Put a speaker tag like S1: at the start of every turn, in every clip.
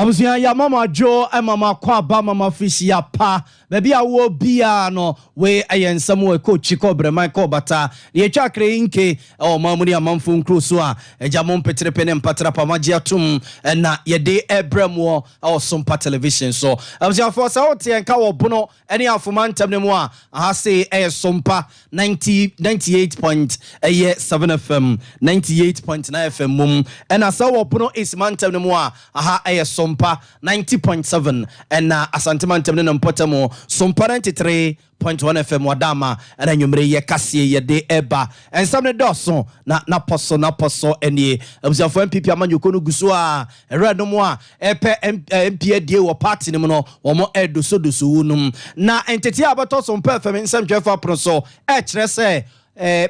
S1: Abusia ya mama Jo e mama kwa ba mama fishi ya pa baby awo bia no we ayensam we coach ko brema ko bata ye twakre nke o mamuni amamfo nkro so a ejamon petrepene mpatra pa magia tum na ye de ebremo o Sompa television so abusia for sa wote enka wo bono ene afoma ntam ne mu a aha se Sompa 98.7 FM 98.9 FM mum ena sa wo bono is mantem ne mu a aha Sompa 90.7 and asanteman no mpotamo Sompa 93.1 FM wadama and nyumre ye kasie ye de eba and some doso na poso enie abusafo MPP amanyoko no guso a erado mo a epe MP die wo party ne no wo mo edoso num na entity abato Sompa FM nsam twefa proso e kire se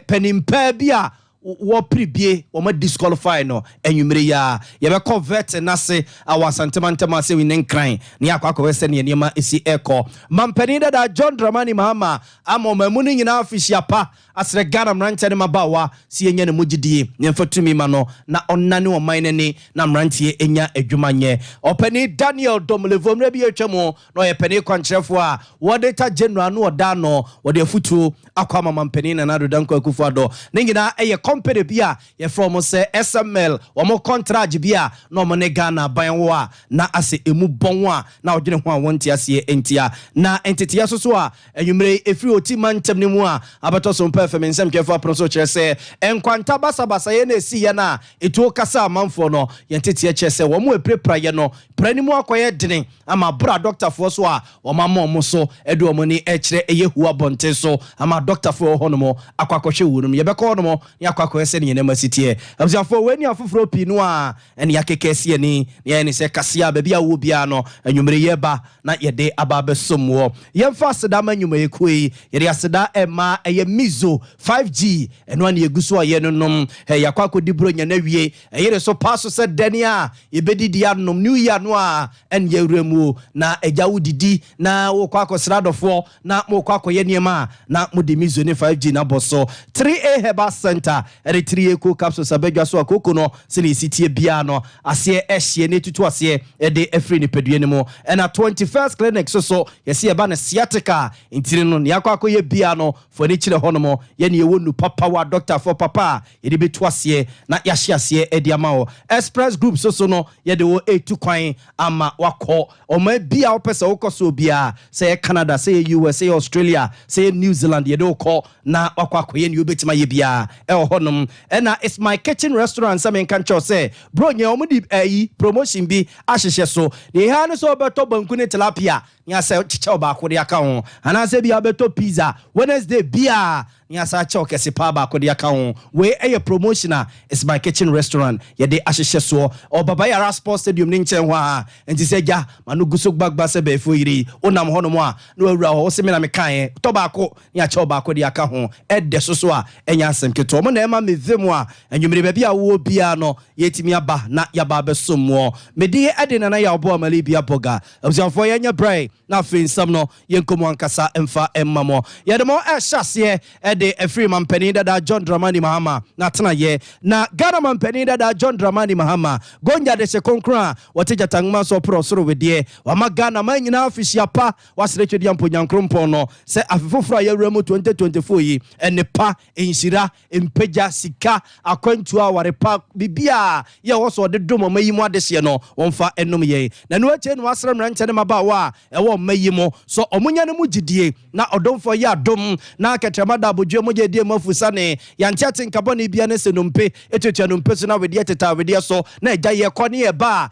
S1: penimpa bia wo pribie wo ma disqualify no enwumre ya ye be convert na se awasantemantema se wi nenkran ne akwa wese ne niema esi eko mampani da John Dramani Mahama ama mamu ni nyina afishia pa asre Ghana mranche ne mabawa si enye ne mugidie ne mfatumi ma no na onnane wo man ne na mranche enya adwumanye opani Daniel Domlevomre bi etwemo no ye pani kwankyerefo a wo data general no oda no wo de afutu akwa mampani na nado danko akufuado ne nyina eye company bia ye from say SML wo mo contract bia no mo ne Ghana ban wo a na ase emu bon a na odwene ho a wonti ase entia na entity so a enwumre efri oti mantem ne mu a abato Sompa FM nsem kefo apronso kire se enkwanta basa ye na esi ye na etu kasa amanfo no ye entity kire se wo mo eprepra ye no pranimu akoye dene ama bra doctor fo so a wo ma mo so edu omo ni ekire eye huwa bonte so ama doctor fo ho no mo akwakɔhwe wunum ye bɛkɔ no mo ya kwakɔse ne nyema sitie abusafo weni afoforo pi no a ene yakekese ni ye ne se kasea ba bia wo bia no anwumre ye ba na ye de aba besomwo ye mfa seda ma nwuma ye koi ye de aseda ema eye mizo 5G eno an ye guso ye nonom yakwakɔdi bro nya na wie ye so paso se denia ye bedidi anom new year no a en ye wremu na eja wudidi na wo kwakɔsradofo na mo kwakɔye niema na mo de mizo ne 5G na boso 3A Herbal Center eritrie ko capsule sabedwa so akoko no se ne sitie bia no ase ehye ne tutu ase de efri ni pedue ne mo na 21st clinic so yesi eba na sciatica intiri no ne akwakoye bia no fo ne kire hono mo ye ne wonu papa wa doctor for papa ye de betu ase na yahye ase e de ama o express group so no ye de wo etu kwan ama wakɔ o ma bia wo pese wo koso bia say Canada say US say Australia say New Zealand ye de wo kɔ na wakwakoye ne obetima ye bia e honom na it's my kitchen restaurant some kan cho say bro nye omudi promotion bi ahyehye so de ha no so beto banku ne tilapia nya say chicha ba ko de aka ho ana say bia beto pizza Wednesday bia nya say cha okese pa ba ko de aka ho we promotion it's my kitchen restaurant ye de ahyehye so o baba yara sports stadium ni nchen ho a enti say ja manu guso gbagba se be fo yiri onam ho no mo a no awura ho se me na me kan to ba ko nya cha ba ko de aka ho de so a enya asem keto mo na ema mezemu a enwumre ba bia wo bia no yetimi aba na yaba besomwo medi ade na ya obo amali bia boga abusanfo ye nya brai na finsam no yenkomo ankasa emfa emmamo ye de mo ehase de efri mampani da John Dramani Mahama na tena ye na Ghana mampani da John Dramani Mahama gonja de se konkra wateja tangma so prosoro wedie wa magana manyina ofisia pa wasere dia mponyankrompo no se afefofra ye wremu 2024 yi ene pa enshira empeja sika akwantu aware pa bibia ye wo so de domo mayimu adehye no wonfa enom ye na no ache no asra mranche ne mabawa e wo mayimo so omunya ne mugidie na odomfo ye adom na aketremada abodwe moje die mafusa ne yanchate nkabone bia ne senompe etutua nompe so na wedie teta wedie so na eja ye kone ye ba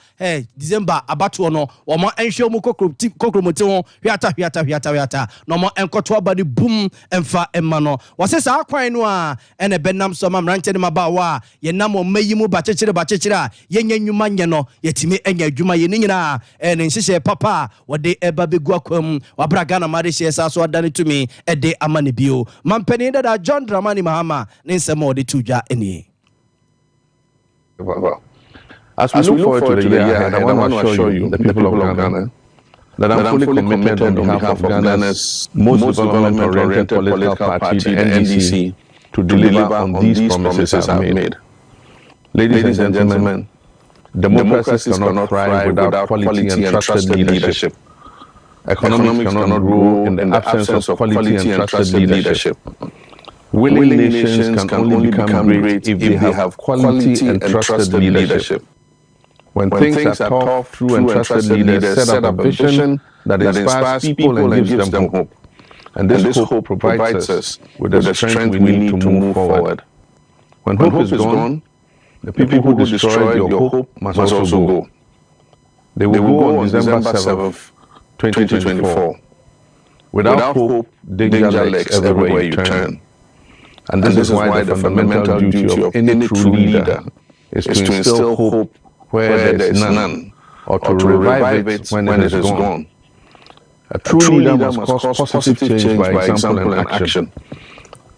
S1: December abato no wo mo enhwe mu kokromoti ho hwiata no mo enkoto abade bum emfa emma no wose sa akwan no a ene benam so mamranche ne mabawa ye nam o mayimu bachechire a ye nya nwuma nye no yetime enya adwuma ye nyina ene nhihye papa wode eba begu akwam wabraga na mare hye sa so adane tumi ede amane bio mampani da John Dramani Mahama ne nsema ode tudwa eni.
S2: Well, as we look forward to the year ahead, I want to assure you, the people of Ghana, that I'm fully committed on behalf of Ghana's most development-oriented political party, the NDC, to deliver on these promises I've made. Ladies and gentlemen, Democracies cannot thrive without quality and trusted leadership. Economics cannot grow in the absence of quality and trusted leadership. Winning nations can only become great if they have quality and trusted leadership. When things are tough, true and trusted leaders set up a vision that inspires people and gives them hope. And this hope provides us with the strength we need to move forward. When hope is gone, the people who destroyed your hope must also go. They will go on December 7th, 2024. Without hope, danger lurks everywhere you turn. And this is why the fundamental duty of any true leader is to instill hope where there is none, or to revive it when it is gone. A true leader must cause positive change by example and action.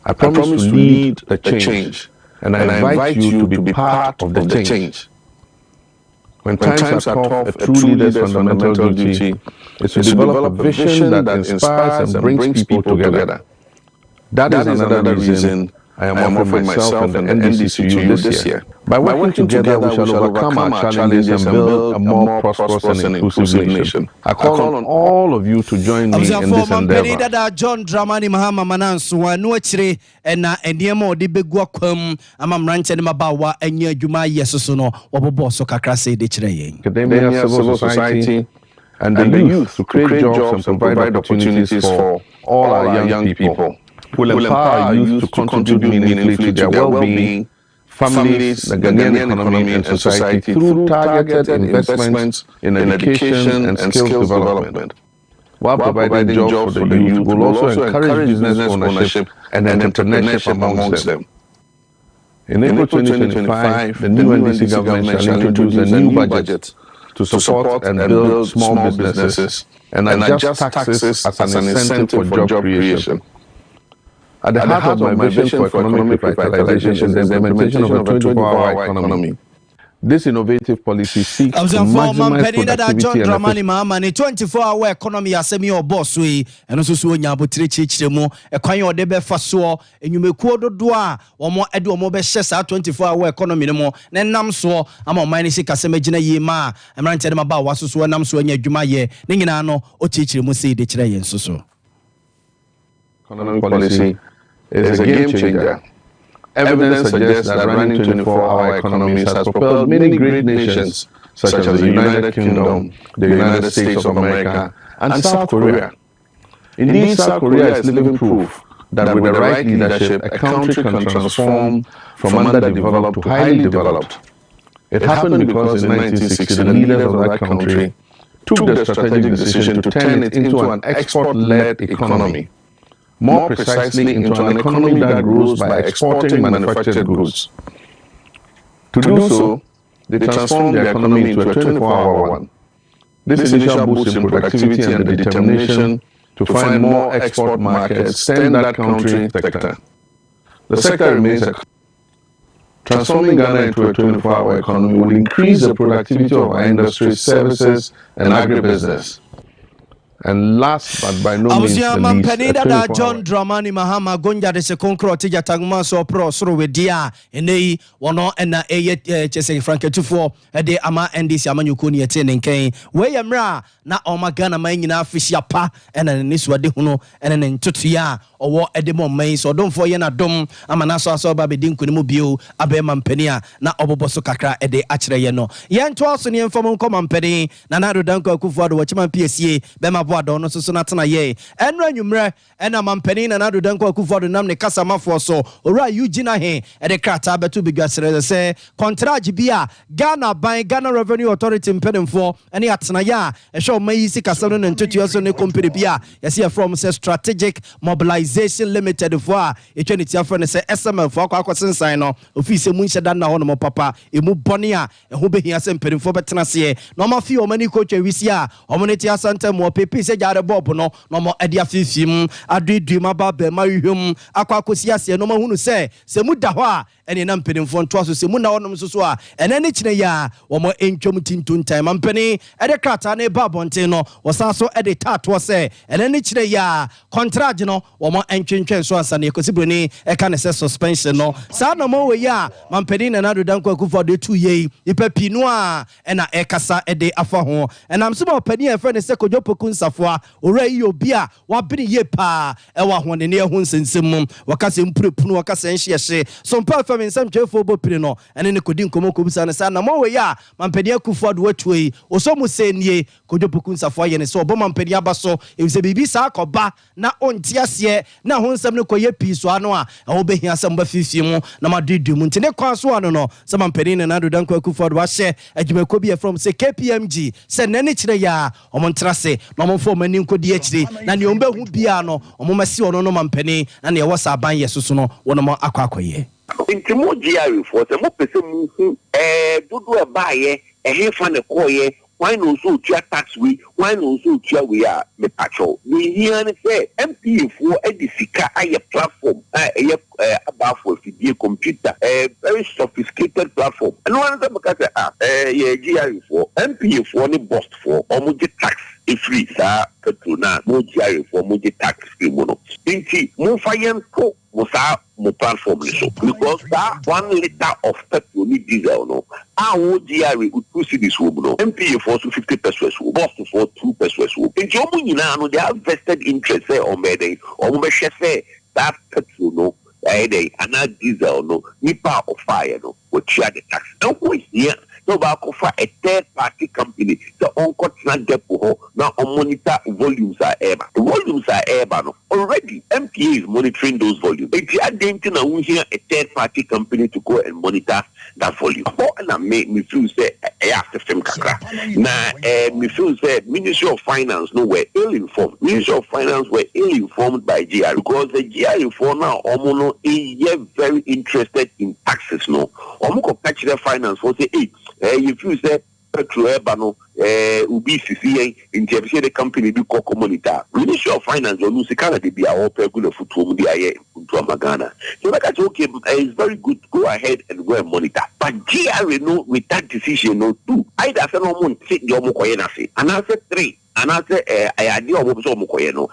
S2: I promise to lead the change, and I invite you to be part of the change. When times are tough, a true leader's fundamental duty is to develop a vision that inspires and brings people together. That is another reason I am offering myself and the NDC to you this year. By working together, we shall overcome our challenges and build a more prosperous and inclusive nation. I call on all of you to join me in this endeavor.
S1: John Dramani Mahama Mananso no achire na enema odi begua kwam ama mranche ne mabawa enya adwuma yesoso no wobobo so kakra se de kire yen.
S2: Academia, civil society, and the youth to create jobs and provide opportunities for all our young people. Will empower youth to contribute meaningfully to their well-being, families, the Ghanaian economy and society through targeted investments in education and skills development. While providing jobs for the youth, will also encourage business ownership and entrepreneurship amongst them. In April 2025, the new NDC government shall introduce a new budget to support and build small businesses and adjust taxes as an incentive for job creation. At the heart of my vision for economic revitalization is the implementation of a 24-hour economy. This innovative policy seeks to maximize productivity and efficiency.
S1: 24-hour economy asemi oboss we eno so so nya abotire chichire mu ekwan ye ode be fa so enyumekuo dodo a omo ede omo be hye sa 24-hour economy ne mo na nam so ama oman ne sika sema gina yi ma emrante de maba waso so nam so nya adwuma ye ne nyina no o chichire mu se de kire ye nso so.
S2: Economic policy is a game changer. Evidence suggests that running 24-hour economies has propelled many great nations, such as the United Kingdom, the United States of America, and South Korea. Indeed, South Korea is living proof that with the right leadership, a country can transform from underdeveloped to highly developed. It happened because in 1960, the leaders of that country took the strategic decision to turn it into an export-led economy. More precisely, into an economy that grows by exporting manufactured goods. To do so, they transformed the economy into a 24-hour one. This initial boost in productivity and the determination to find more export markets extend that country sector. The sector remains transforming Ghana into a 24-hour economy will increase the productivity of our industry, services, and agribusiness. And last but by no means the least,
S1: John Dramani Mahama Gonja de se konkro tija tagma so pro soro wedia enei wono ena eye chese franketufo de ama NDC amanyuko ne yete nenken we yemra na omagana man nyina afisia pa ena ne suade huno ena ne ntotua owo edemo man so domfo ye na dom ama na so aso ba bedin kuni mu bio abema mpani a na oboboso kakra ede akire ye no ye nto aso ne mfom nkoma mpani na na dodanko akufo do wachiman PSA bema no so na tena ye enra nwumre ena mampani na nado danko akufo do nam ne kasa mafo so ora Eugene he e de krata betu bigwasere se contract bia Ghana Revenue Authority mpenemfo ene atena ya e hwe omayi sika so no ntutu so ne company bia yesi from say Strategic Mobilization Limited for etwenity afro ne se SML for akwasensan no office mu nhyeda na ho no papa emu bone a e ho behia se mpenemfo betena se no mafi omani coach wisi a omoneti asante mo pepe say jare bob no mo ade afifim adredum ababa ma hwehwem akwakosi ase no ma hunu se muda ho a ene na mpenimfo nto so se mu na wonom so a ene ne kine ya wo mo entwom tintuntan mampeni ede krata na ba bonten no wosan so ede tato se ene ne kine ya contract no wo mo entwentwen so ansa na ekosibroni eka ne se suspension no sa na mo we ya mampeni na nado danko akufo de 2 ye ipa pinu a ena ekasa ede afa ho enam so opani e friend se kodwopoku nsafo ora yi obi a wabene ye pa e wa hone ne ho nsensem wakase mpurepunu wakase nhye Sompa fam nsam twefo bopire no ene ne kodi nkomo kobusa ne sa na mo we ya mampeni akufo de watuei osomu se nie kodwopoku nsafo ye ne so obo mampeni abaso e bibi sa akoba na ontiase na ho nsam ne koye piso ano a wo behia asam ba fifi mu na madedum ntine kwa so ano no se mampeni na nado danko akufo de wa hye adwumako bi from se KPMG se nane kire ya omontrase na omfo mani nkodi akire na ne ombehu bia no omomasi ono no mampeni na ne wo sa ban yesusu no wono mo akwakoye
S3: intimo GRE for se mo pese mu hu dodo e baaye hefa ne koye why no so tua tax we why no so tua we are me patrol we here say MPA for edifika aye platform aye about for the computer very sophisticated platform and one of them say GRE for MPA for ni bust for omoje tax free sa petrol na mo GRE for mo tax free mono inti mo fayen ko mo sa mo platform so because that 1 liter of petrol ni diesel no our GRE would proceed this woman no MPA for 50 pesos bust for 2 pesos inti omo nyina no they have vested interest say on me dey omo be say that petrol no and diesel no nipa of fire no what share the tax no who is here no ba for a third party company the uncontrolled depot now on monitor volumes are eba the volumes are eba no already MPA is monitoring those volumes if you are denting now here a third party company to go and monitor that volume and me feel say after film kakra na me feel say Ministry of Finance no were ill informed Ministry of Finance were ill informed by GR because the GR for now omono is very interested in taxes no omo ko catch the finance for say if you say petrol no ubi CCA in the company be called communita Ministry of Finance or Lusikana de be our regular football the aye into Magana so like I say okay it's very good go ahead and go and monitor but GR no with that decision no two either say no mo take the omo koye na say and I say 3 and I say I dey omo so omo koye no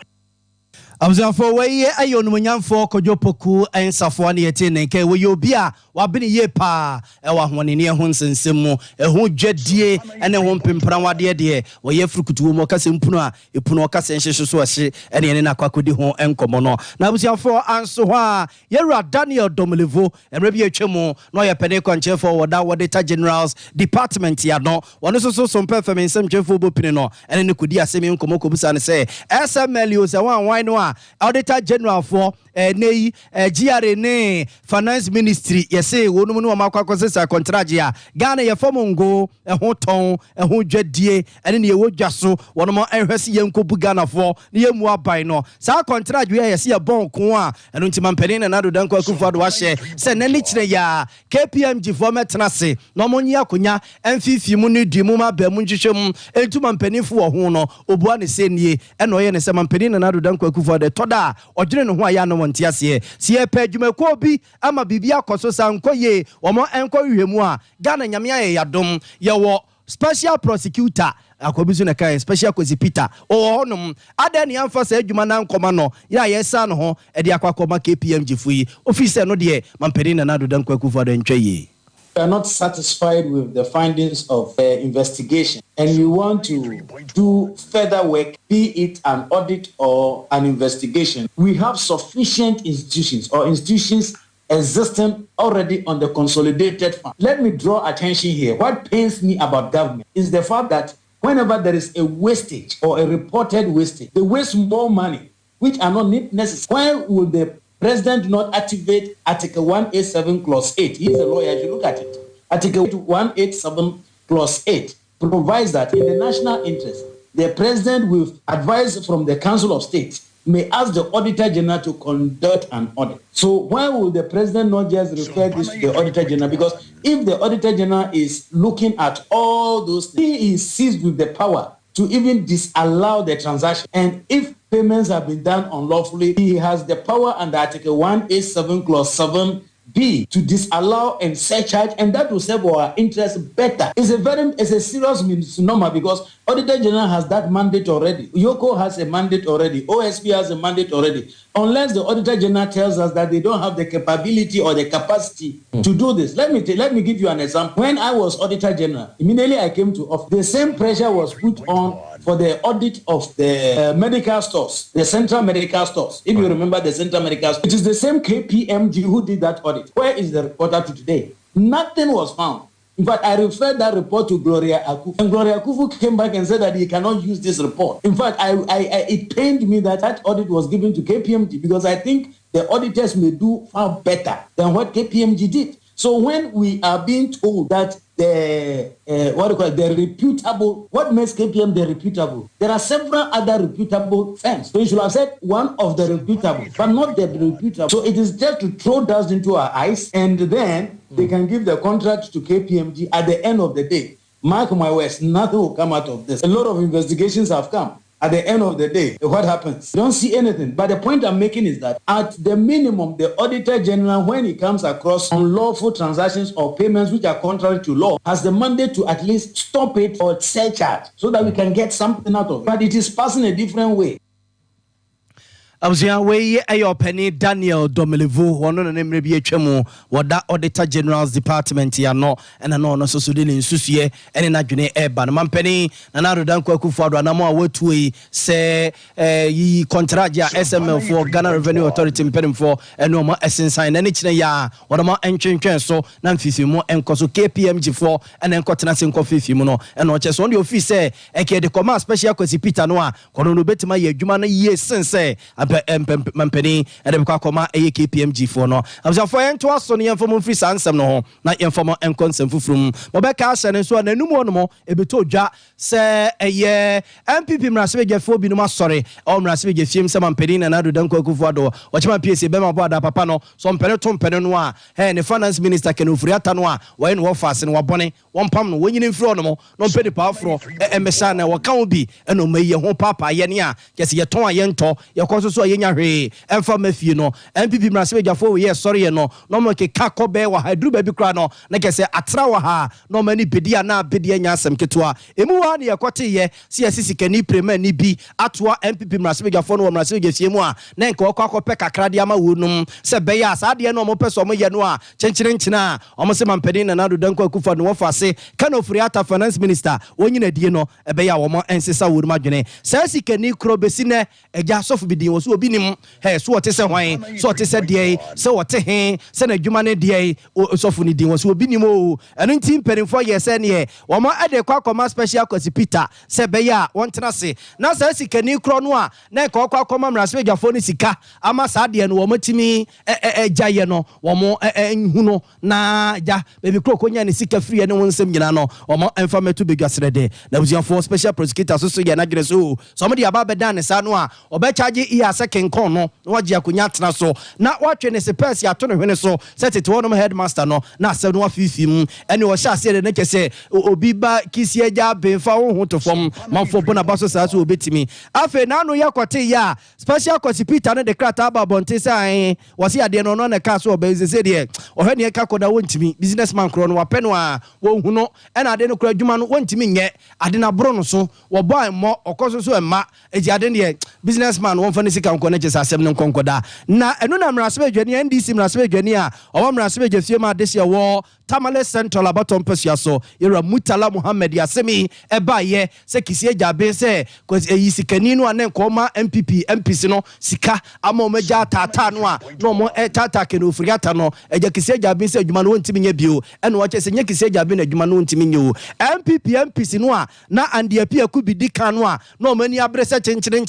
S1: Abzafo we ayo no nyamfo kodwopoku ensafo na yete nenke we obi a wabene ye pa e wa hone ne ho nsensem mu e ho dwadie ene ho mpempra wade de we ye frukutu mo kase mpunu a epuno kase nhyeso so ahye ene ne nakwakodi ho enkomo no na abzafo anso ho a yewra Daniel Domelevo emre bi atwemu no ye pene konche for woda Auditor General's Department ya no wono so Sompa fam nsem twefo bopine no ene ne kodi asemi enkomo kobusa ne se SMLO se wan no Auditor General for nei GRA ne Finance Ministry yese wonum no makwakose sa contract ya Ghana ye fomongo ho ton ho dwadie ene ne ye wodwaso wonum enhwese ye nkobu Ghana for ne ye mu aban no sa contract we yese ye bon ko a eno ntima mpani na nado danko akufo do wahye se ne ne kire ya KPMG for metenase no monyi akonya emfifi mu ne di mu ma ba mu nhwehwem entuma mpani fo ho no obua ne se nie eno ye ne se mpani na nado danko akufo de toda odwene ne ho aya no wontiase sie pa adwumako bi ama bibia akoso sankoye omo enko hwehwemu a Ghana nyame aye yadom ye wo special prosecutor akobizu na kai special prosecutor honum ada ne amfa sa adwuma na nkoma no ya yesa no ho e de akwakoma KPMG fuyi officer no de mampeni na nado danko akufo de ntwaye.
S4: We are not satisfied with the findings of the investigation and we want to do further work, be it an audit or an investigation. We have sufficient institutions existing already on the consolidated fund. Let me draw attention here. What pains me about government is the fact that whenever there is a wastage or a reported wastage, they waste more money, which are not necessary. Why would the President not activate Article 187 Clause 8? He's a lawyer, if you look at it. Article 187 Clause 8 provides that in the national interest, the President, with advice from the Council of State, may ask the Auditor General to conduct an audit. So why would the President not just refer this to the Auditor General? Because if the Auditor General is looking at all those things, he is seized with the power to even disallow the transaction. And if payments have been done unlawfully, he has the power under Article 187 Clause 7B to disallow and surcharge, and that will serve our interest better. It's a serious misnomer because Auditor General has that mandate already. Yoko has a mandate already. OSP has a mandate already. Unless the Auditor General tells us that they don't have the capability or the capacity to do this. Let me give you an example. When I was Auditor General, immediately I came to office, the same pressure was put on for the audit of the medical stores, the central medical stores. If you remember the central medical stores, it is the same KPMG who did that audit. Where is the reporter to today? Nothing was found. In fact, I referred that report to Gloria Akufu. And Gloria Akufu came back and said that he cannot use this report. In fact, it pained me that audit was given to KPMG because I think the auditors may do far better than what KPMG did. So when we are being told that the reputable, what makes KPM the reputable? There are several other reputable firms. So you should have said one of the reputable, but not the reputable. So it is just to throw dust into our eyes, and then they can give the contract to KPMG at the end of the day. Mark my words, nothing will come out of this. A lot of investigations have come. At the end of the day, what happens? You don't see anything. But the point I'm making is that at the minimum, the Auditor General, when he comes across unlawful transactions or payments which are contrary to law, has the mandate to at least stop it or surcharge so that we can get something out of it. But it is passing a different way.
S1: I was here way ayo penny Daniel Domelevu one no name bi atwam wada Auditor General's Department ya no and no so so de nsusie ene na dwene eba no mampeni na rodan kwakufu ado na mo awatu yi se yi contract ya SML for Ghana Revenue Authority mpedem for eno mo esensan na ne kire ya wada mo entwentwen so na mfifi mo enkoso KPMG for ene enkotena se nkofifi mo no eno che so on the office eke de command special kwasi Peter no a kono no betima ye adwuma na ye sense mampeni ede kwa koma KPMG for no abza for ento aso ne yemfom free sansem no ho na yemfom enkonsem fufrum mobeka asene so na numu no mo ebeto dwa se eye MPP mrasebe fo bi no masore o mrasebe fiem se mampeni na nado dan kwakufu ado ochema PSA be ma boada papa no so mpene to mpene no a ne finance minister Ken Ofuriata no a wo ne wo fase ne wo bone wo mpam no wonyini mfro no mo no mpedi pa afro emesa na wo kan bi eno maye ho papa ye ne a kese ye ton aye nto ye koso yenya hwe emfa mafie no MPP mrasebe fo ye sorry no no mo ke kakobe wa hadru ba bi kra no na kese atra wa ha no mani bedia na bedia nya asem ketwa emu wa ne yakote ye si asisi kani prema ni bi atwa MPP mrasebe fo no mrasebe fie mu a na nke okwakope kakra de ama wonum se be ya sa de no mo peso mo ye no a chenchire nchina o mo se mampedi na nado danko akufa no wofase Ken Ofuriata finance minister wonyina die no ebe ya wo mo ensesa wonum adwene sa sikani kro besi ne eja sofu bi din wo so obi nim he so wote se hwan so wote se de se wote he se na adwuma ne de sofu ni din wo so obi nim o eno ntim perimfo ye se ne wo mo ede kwa koma special kwasi Peter se be ya won tena se na sa sikani kro no a na kwa koma mrasebe dwafo ni sika ama sa de no wo matimi ejaye no wo mo hu no na ja baby kro konya ni sika free ne wonsem nyina no wo mo emfa metu begwasrede na buziafo special prosecutor so ye na gire so mo de aba beda ne sa no a obe charge iya second con no waji akonya tena so na watwe ne sepesi ato ne hwene so set to one headmaster no na asem no afifi mu ene wo sha se ne kese obi ba kisi eja benfa wo hu to fom manfo bona baso sa so obetimi afa na no yakote ya special Peter ne de krata aba bonte sai wasi ade no no na ka so obezeze de ohwe ne ka koda wontimi businessman kro no wapeno a wo hu no ena ade no kro adwuma no wontimi nye ade na bro no so wo boy mo okoso so ema eji ade ne businessman won fa ne sika nko na chesa asem ne nkonkoda na eno na mrasebe adwani NDC mrasebe adwani a owo mrasebe adwafie ma de se wo Tamale Central abaton pesia so yera Mutala Muhammad Yasemi ebaye se kisi ejabe se yi sikani no anen koma MPC no sika ama omeja tata no a no mo tata Ken Ofuriata no eja kisi ejabe se adwuma no wontimi nya bio eno wache se nya kisi ejabe na adwuma no wontimi nya o MPC no a na ande apia kubi dika no a no mani abrese chenchire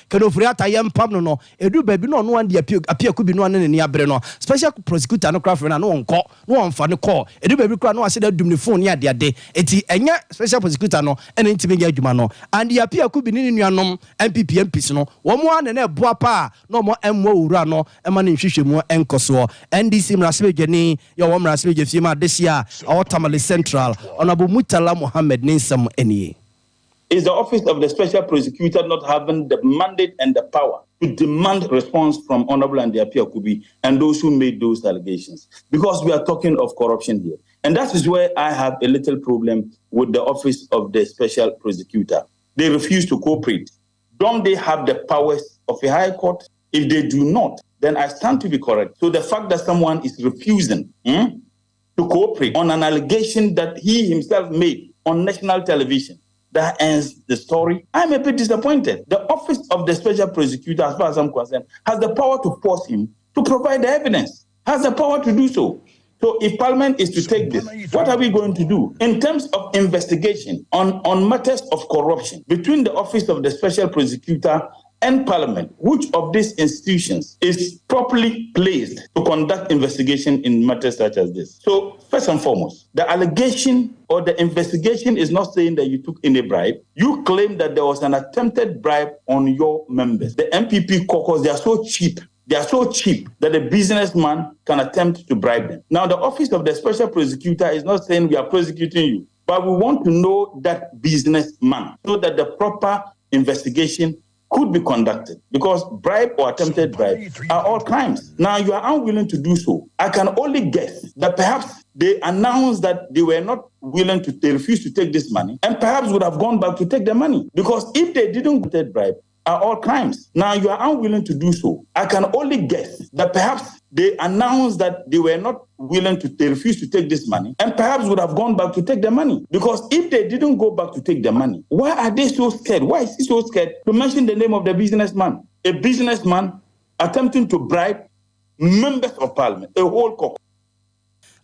S1: Ken Ofuriata yempam no edu baby no ande apia kubi no ane ni abre no special prosecutor no craft na no onko no onfa ne call edu baby kra no ase da dum ne phone ni ade enti enya special prosecutor no ene ntimi nya adwuma no ande apia kubi ni nuanom MPC no wo mo ane na eboa pa no mo emmo wura no ema ne nhwehwemu enkoso NDC mrasebe gani ya wo mrasebe gefie ma desia Tamale Central onabo Mutala Muhammad Ninsam enie
S5: Is the office of the special prosecutor not having the mandate and the power to demand response from Honorable Andy-Appiah Kubi and those who made those allegations? Because we are talking of corruption here. And that is where I have a little problem with the office of the special prosecutor. They refuse to cooperate. Don't they have the powers of a high court? If they do not, then I stand to be correct. So the fact that someone is refusing to cooperate on an allegation that he himself made on national television, that ends the story. I'm a bit disappointed. The office of the special prosecutor, as far as I'm concerned, has the power to force him to provide the evidence, has the power to do so. So if Parliament is to take this, what are we going to do? In terms of investigation on matters of corruption between the office of the special prosecutor and Parliament, which of these institutions is properly placed to conduct investigation in matters such as this? So first and foremost, the allegation or the investigation is not saying that you took any bribe. You claim that there was an attempted bribe on your members. The MPP caucus, they are so cheap. They are so cheap that a businessman can attempt to bribe them. Now, the office of the special prosecutor is not saying we are prosecuting you, but we want to know that businessman so that the proper investigation could be conducted, because bribe or attempted bribe are all crimes. Now, you are unwilling to do so. I can only guess that perhaps they announced that they were not willing to, they refused to take this money, and perhaps would have gone back to take the money, because if they didn't get bribe, are all crimes. Now, you are unwilling to do so. I can only guess that perhaps they announced that they were not willing to, they refused to take this money, and perhaps would have gone back to take the money. Because if they didn't go back to take the money, why are they so scared? Why is he so scared to mention the name of the businessman? A businessman attempting to bribe members of Parliament, a whole caucus.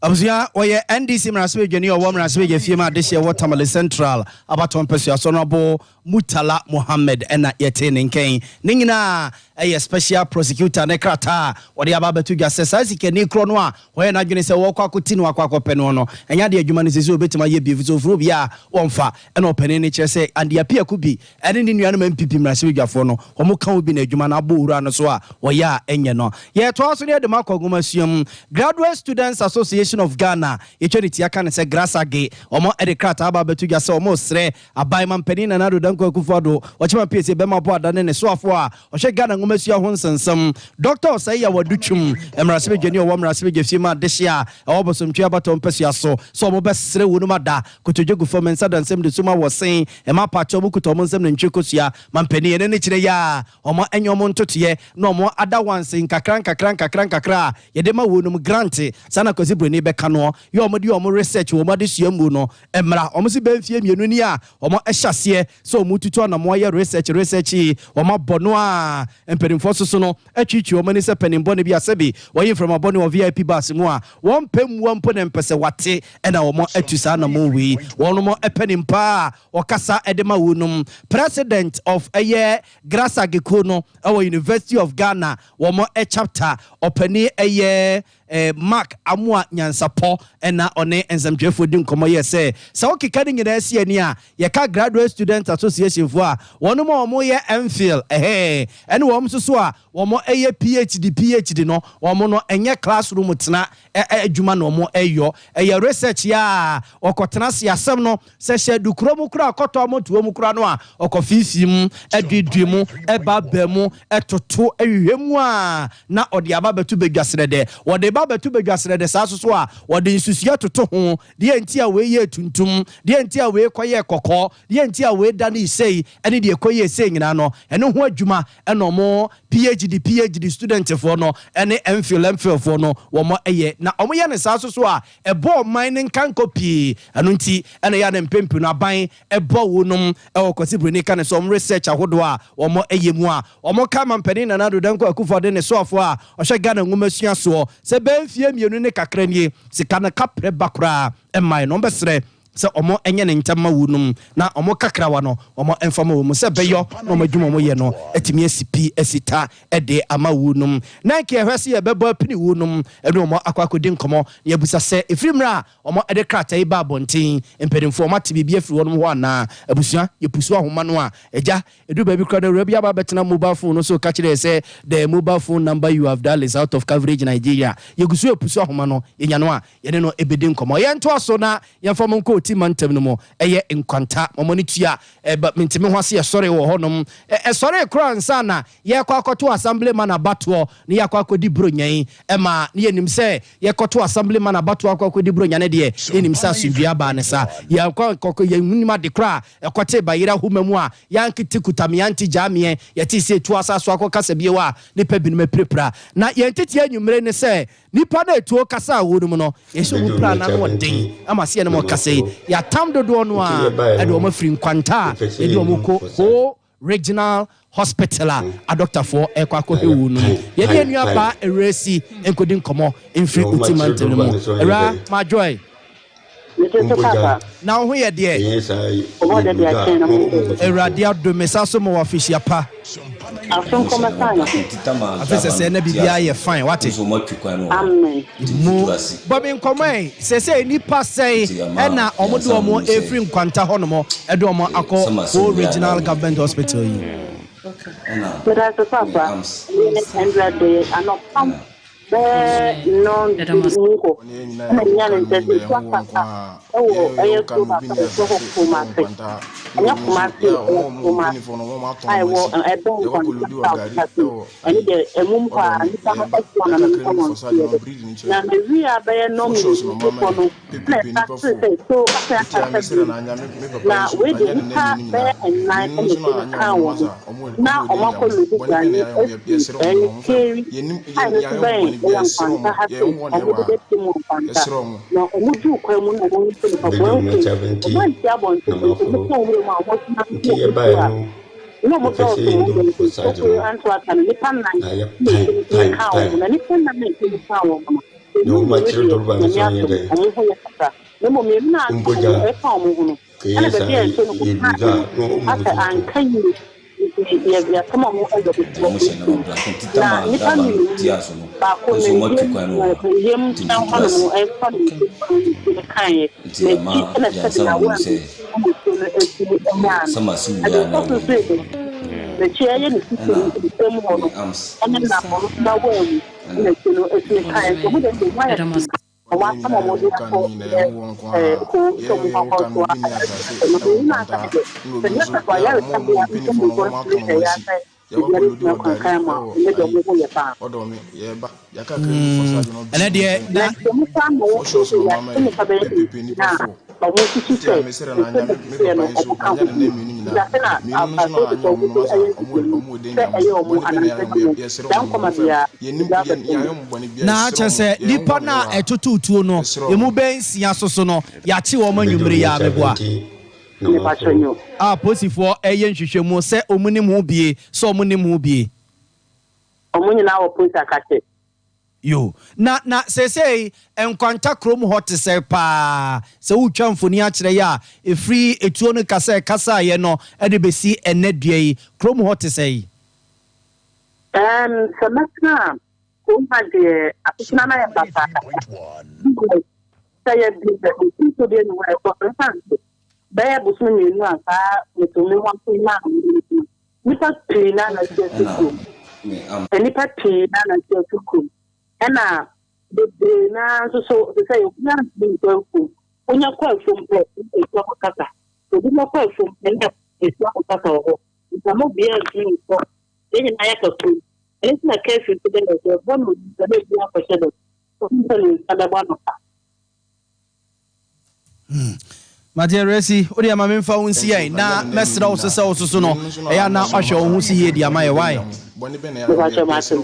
S1: Abuzia oye NDC mraswe jeni o mraswe je fiema de she Watermale Central abaton pesu Honorable Murtala Mohammed ena yete nken ningina eye special prosecutor ne krata wode ababetu gase sasike ni kro no a hoye na dwene se wo kwa koti no akwa kopɛ no no enya de adwuma ne sese obetima ye bifu furu bia wonfa ena opene ne kire se Andy-Appiah Kubi ene ni nua no MPP mraswe dwafo no homo kan obi na adwuma na abo wura no so a woye a enye no ye to aso ne de makogoma suam Graduate Students Association of Ghana etweniti aka ne se grasage omo edikrata aba betu gase omo sre abai mampani na nado danko akufodo ochema pese be mapo adane ne soafo a ohwe Ghana ngomasua ho nsensem Dr. Osaya Wadutwum emrasebe geni o mrasebe gefima dehia obosomtwe abato mpesua so omo besre wonu mada kotodwegu fo mensa dansem de suma wosen ema pacho bukuto omo nsem ne ntwekosua mampani ene ne kire ya omo enyomo ntotoye na omo ada wansen kakran yedema wonum grant sana kozibro ni kano yo omodi omo research wo made suamu no emra omo si benfie mienu ni a omo ehyasie so mututu na mo ye research omo bono a emperimfo soso no atwichi omo ni se penimbo ne bi asebi wo from abone wo VIP bus mu a won pemwa mpo ne mpese wate ena omo atusa na mo wi wono mo epenimpa okasa edema wonum president of eye Grasageko no our University of Ghana wo mo chapter openi eye Mark Amua Nyansapo ena one enzamdwefo di nkomo ye se okika ni nyina asie ani a ye ka Graduate Students Association fo a wono mo ye MPhil ene wo so a wo eye PhD no wo no enye classroom tena adwuma no mo eyo eye research ya okotena se asem no se shedu kromu kura akoto mo tuo mu kura no a okofifim adwedwemu ebabemu etoto ehwemu a na ode aba betu bedwasere de wode babetu bedwasere de saso so a wode nsusia toto ho de enti a we ye tuntum de enti a we koye kokko de enti a we dane isei ene de koye isei nyina no ene ho adwuma eno mo PhD student for no ene MPhil for no wo mo eye na omo ye ne saso so a ebo mining kan copy eno nti ene ya ne mpempu na ban ebo wonum e okosibro ni kan so research ahodo a wo mo eye mu a omo ka mampani na nado danko akufode ne soafo a ohwe Ghana ngumasua so se benfie mienu ne kakra nie sika na kapre bakra emai no besre se omo enye ne ntama wunum na omo kakra wa no omo enfama wo mu se beyo na omo dwuma mo ye no etimi asipi asita ede ama wunum na ke hwese ye bebo apini wunum ene omo akwakodi nkomo ye busa se efrimra omo ede krata iba bontin empedimfo omo atibibia firi wonum ho ana abusua ye pusu ahoma no a eja edu ba bi kra na rabi aba betena mobile phone no so ka kire se the mobile phone number you have dialed is out of coverage Nigeria ye gusu epusu ahoma no enya no a ye ne no ebedi nkomo ye nto aso na ye fam nko Utimantem no mo eye nkwanta momonitua but mentime ho ase sɔre wɔ hɔ nom sɔre kra nsa na ye kwa akoto assemblyman abato ne yakwa akodi bronyan ma ne yenim sɛ ye koto assemblyman abato akodi bronyan ne de yenim sɛ asundua ba ne sa ye kwa ye hunima de kra ekote bayira humamu a yankiti kutame yanti jamie ye ti se tu asaso akokasa biewa ne pa binum prepra na ye ntete anwumre ne sɛ nipa na etuo kasa wonum no ye so mu pra na no den ama se ne mo kasa ya tam dodo no a e de o mafiri nkwanta e de o mko regional hospital a doctor for ekwa hewu no ye de nua ba eresi enkodi nkomo enfiri Utimantem no mu era my joy na ho ye de era dia do mesaso mo official pa
S6: Afun komasana
S1: afese se na bibia ye fine what
S6: amen
S1: mu bobi nkomai se nipa sei e na omodo omo efri nkwanta ho no mo e do omo akọ regional government hospital yi
S6: but as a papa 100 days and not come no nko na nyane ntese kwa papa ayo ko ba ko ma se anya kuma se ko ma ai wo e don ko ani de emum kwa ni ta ma ko na no na me wi abaye no mi ko no na ta se so na we de ta be en na en ka wo na o ma ko lu ko ani e keri ai ya kama mo ayo na ni pa mi ba ko me yem na hanu mo e fa ni kan ye me ti na se na wa sama su ya na me chi aye ni ti mo no ana na mo na wa ni na ti no e ti kan ko mo de wa ya wa sama mo de ko ko mo ko ko
S1: and de na na chese nipa na etututuo no emu bensia soso no ya chi wo manwumre ya meboa posifo eye nhwehwemu se omunim ho bie so omunim ho bie
S6: omunyina wo post akate
S1: yo na sesei enkwanta krom hot se pa se utwa mfoni a kire ya efri etuo no kasa ye no e de besi enadua yi krom hot se
S6: semester kuma de apishina na ya papa say bi de so de no e ko fancy baya busu ni nu aka metome wan ko na nipa pina na jesuko nipa pina na jesuko ena de na so say na bi ko onya kwa fom pe e ko kaka so bi na kwa fom pe e ko kaka ho mo bi e ni ko e ni na ya ka ku e ni na kefu de le so bo no de bi a ko shedo so ni sada ba no
S1: Majeresi odi ama memfa wonsi ai na mesra wo sesa wo soso no eya na ahwe wo husi ye dia maye wai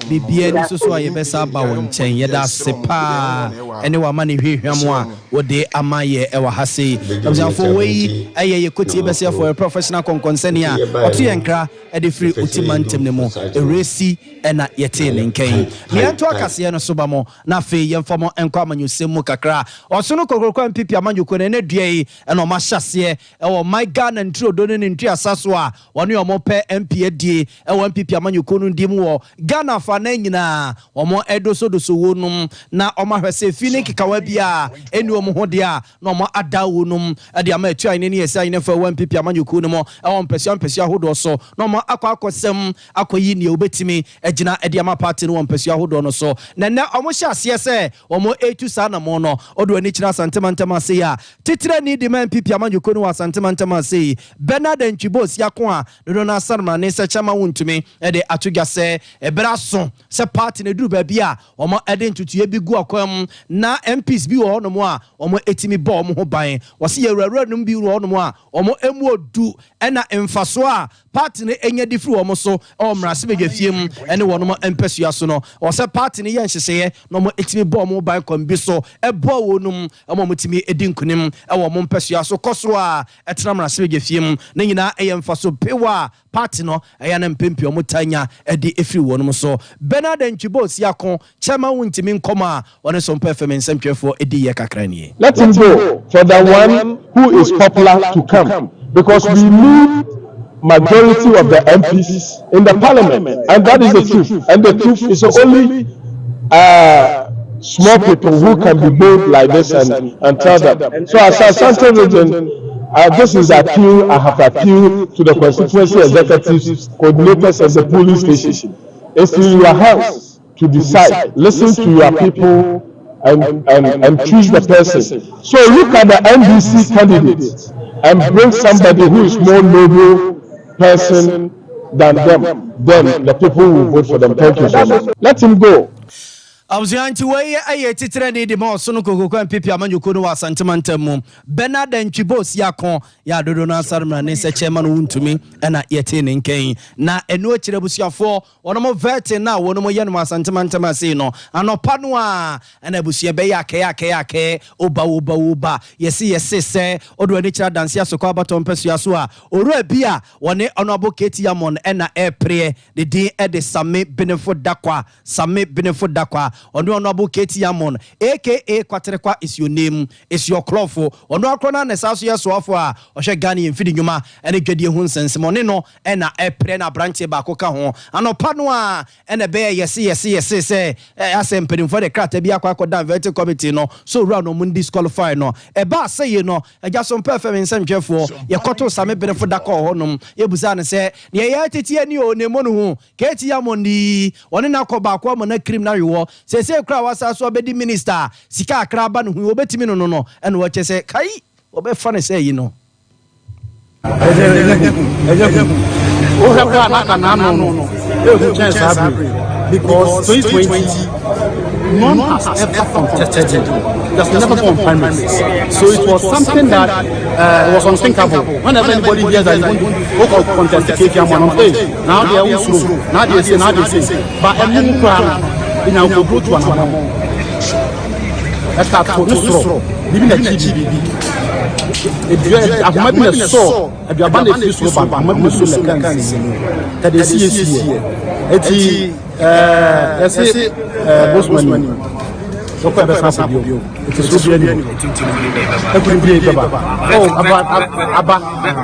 S1: bibia ni soso aye besa ba won chen ye da sepa ene wa ma ne hwehwam a wo de amaye e wa hase abzafo wei aye ye koti besa for a professional concern a otu yenkra e de free Utimantem ne mo eresi ena yete ne nken ne anto akase no so ba mo na fe yemfamo enko amanyusem mu kakra osono kokorokwa mpipi amanyuko ne duai ena ma hyase e wo my Ghana ntro do ne ntri asaso a woni omo pe MP die e wo mpipi amanyuko no dim wo Ghana fa na nyina omo edoso wo num na omo hwese fi ne kikawa bia eni omo ho de a na omo ada wo num de ama etua ne yesa ne fa wan pipi amanyoku no mo e mpesi ahodo so na omo akosem akoyi ne obetimi agina de ama party no mpesi ahodo no so na omo hye ase se omo etu sa na mo no odo ani kira santemantama se ya titire ni de man pipi amanyoku no santemantama se Bernard Nchibos yakwa no na sarma ne se chama wuntumi de atugya se ebraso se party ne duru ba bia omo ede ntutu bi gu akwam na MPs bi wo no mo a omo etimi ba omo ho ban wo se yewura num bi wo no mo a omo emu odu na emfaso a party ne enya difri omo so o mrase be gafiem ene wo no mo empesua so no wo se party ne ye nheseye no mo etimi ba omo ban kwambi so ebo wo num omo mutimi edi nkunim e wo mo empesua so koso a etena mrase be gafiem ne nyina eye mfaso pewa party no eya na mpempi omo tanya edi efri wo no so Bernard Nchibos yakon chema wuntimi nkoma one Sompa FM nsempwefo edi ye kakranie.
S7: Let him go for the one who is popular to come, because we need majority of the MPs in the parliament, and that is the truth. And the truth is only small people who can be bold like this and tell them. So as a Central Region, this is appeal. I have appealed to the constituency executives, coordinators at the polling station. It's in your hands to decide. Listen to your people and choose the person. So look at the NDC candidates and bring somebody who is more noble person than them. Then the people will vote for them. Thank you so much. Let him go.
S1: Abzianti wey aye titire ne de ma so no kokokwan pipi amanyoko no wasantemantam Bernard Nchibos yakon ya dodo na asarmra ne se chairman wuntumi na yete ne nkan na enu akire busuafo wono vete na wono ye no wasantemantam ase no anopa no a na busuye be yake oba yesi se odo ani kira danse asokwa abaton pesua so a oru bia wone onobo keti yamon na epre de din de same benefo dakwa ono abo keti yamon aka kwaterekwa is your name, is your clofo ono akrona na saso yeso afo a ohwe Ghana yemfidi nwuma ene dwade hu nsensemo ne no na epre na branch ba koka ho anopa no a ene be yesi se asempedin for the krata bi akwakoda vet committee no so run no mun disqualify no e ba sey no agya Sompa FM nsempwefo ye koto same benefo daka ho no ye buza ne se ne ye tete ani o ne mo no hu keti yamon ni one na koba akwa mo na criminal rewo se kra wasa so obedi minister sika akra ba no hu obetimi no ene wo che se kai obefa ne se yi no
S8: o have no because 2020 none has ever contested it. There's never been primaries. So it was something that was unthinkable. Whenever anybody hears that you want to contest the KPM on stage, now they are also now they say but a new crowd in our go to an amount. That's our for living a GBB. If you have maybe a saw, if you abandon this rope, I'm not going to that they see here. Let's say, Bosman. So, it is so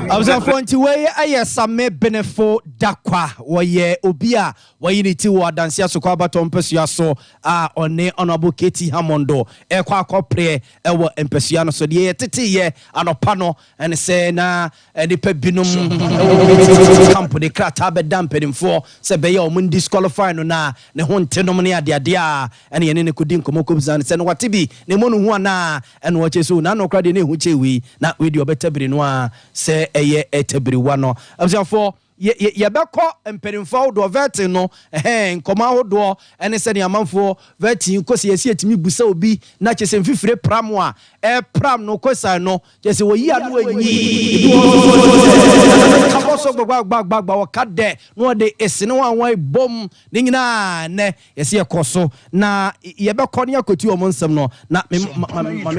S1: I was a point way. I same benefo dakwa waye obia wayiniti wa dansia so kwa baton pesua so one honorable Keti Hamondo e kwa kopre e wo empesua no so de tete ye anopa no ene se na nipa binum camp de krata be dampedimfo se be ye o mun disqualify no na ne ho ntenom ne ade a ene ye ne kodi nkomokobzan se no watibi ne monu hu ana ene wo cheso na no krade ne hu chewi na we di obetabiri no a se eye etabiri wa no abzafo ye beko emperimfo do veti no nkoma hodo ene se ne amanfo veti nkosi yesi etimi busa obi na chese mfifire pramo a pram no kosa no chese wo yi anu anyi kaboso gbagba wakade no de esene wanwan bom ne nyina ne yesi ekoso na ye beko ne akoti o monsem no na me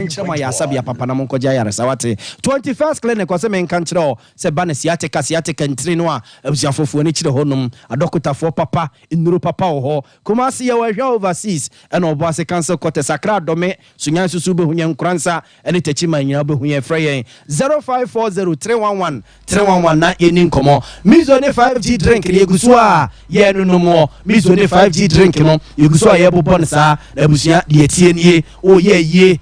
S1: nkyerema ya asabia papa na monkoja yaresa wate 21st clinic wase men kan kyerɛ se banesi ateka ntire no a abusiafofo ni chire honum adokotafo papa inuro papa ho kuma se ye wa hwa overseas and oboase cancer court sakra dome sunya susu be hunya nkransa ene tachima nyina be hunya frey 0540311311 na yeni nkomo mizo ne 5G drink ne yeguso a ye no mo mizo ne 5G drink no yeguso a ye bobon sa abusia de etie nie o ye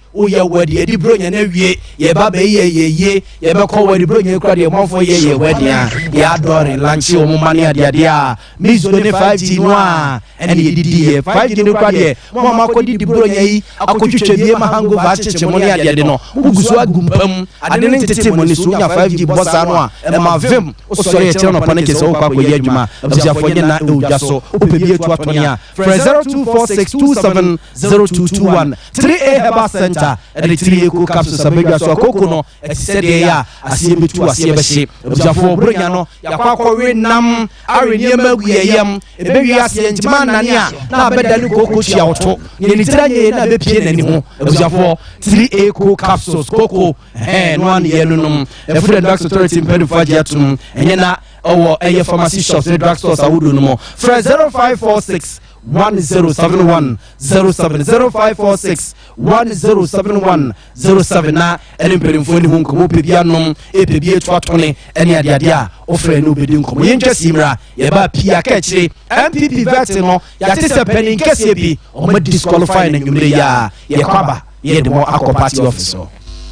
S1: wadi edi bronya na wie ye ba be ye be ko wadi bronya kura de monfo ye wadi a ya dore lanchi o mo mane ade a mizo ne 5G no a ene ye didi 5G ne kura de mo ma ko didi bronya yi akotwetwe bie ma hango va cheche mo ne ade no uguso agumpam ade ne tete mo ne so nya 5G bossa no a e ma vim o sori e tire no pane ke so kwa ko ye adwuma abusiafo nye na e udwa so opebie etu atonia 0246270221 3A Herbal Center and the 3A cool capsules abegwa so akoko no etise ya asie betu asie behye abusiafo bronya no yakwa we nam are niema guyeyam ebewi asie ntima nane a na abeda ni koko tua oto ni tiranye na bepie nani ho abusiafo 3A cool capsules koko no an ye nunum e Food and Drugs Authority impede faji atum enye na owo eye pharmacy shops and drug stores awudu no mo 0546 107107 0546 107107 na ene mpemfoni hu nkomo pebia nom epebia etu atone ene ade a ofre no bedi nkomo yentwa simra ye ba pia ka kire MPP vet no ya tese penin kese bi o ma disqualify na nyumre ya ye kwaba ye de mo akọ party officer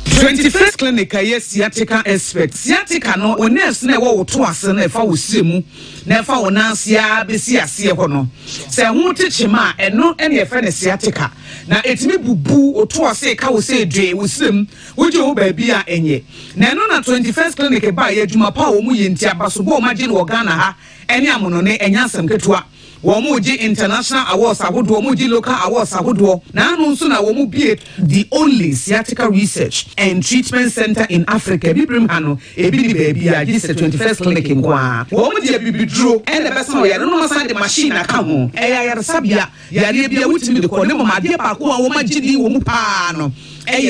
S9: 21st clinic yes sciatica expert sciatica no o nurse na wo to ase na fa wo siremu na fa wo nansia be si ase ho no se hu tichima eno ene ye fa ne sciatica na etimi bubu o to ase ka wo se dwe wo sirem wo je wo ba bia enye na eno na 21st clinic ba ye adwuma pa wo mu ye ntia baso bo ma je no Ghana ha ene amono ne enyasem ketua Womuji international awards awodo womuji local awards awodo na anu nso na womu bie the only sciatica research and treatment center in Africa bibrim hano ebi baby a this 21st clinic ngwa womuji bibidro and the person we no masa the machine aka ho ya sabia ya bia wutimi de ko ne mo made pa ko wo magidi wo mu pa no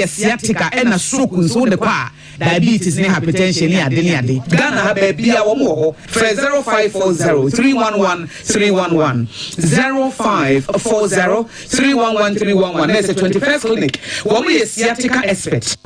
S9: sciatica na stroke nso de kwa diabetes ne hypertension ne ade Ghana ha baby a wo mo ho 0540311311 0540311311 that's the 21st clinic wo mo sciatica expert.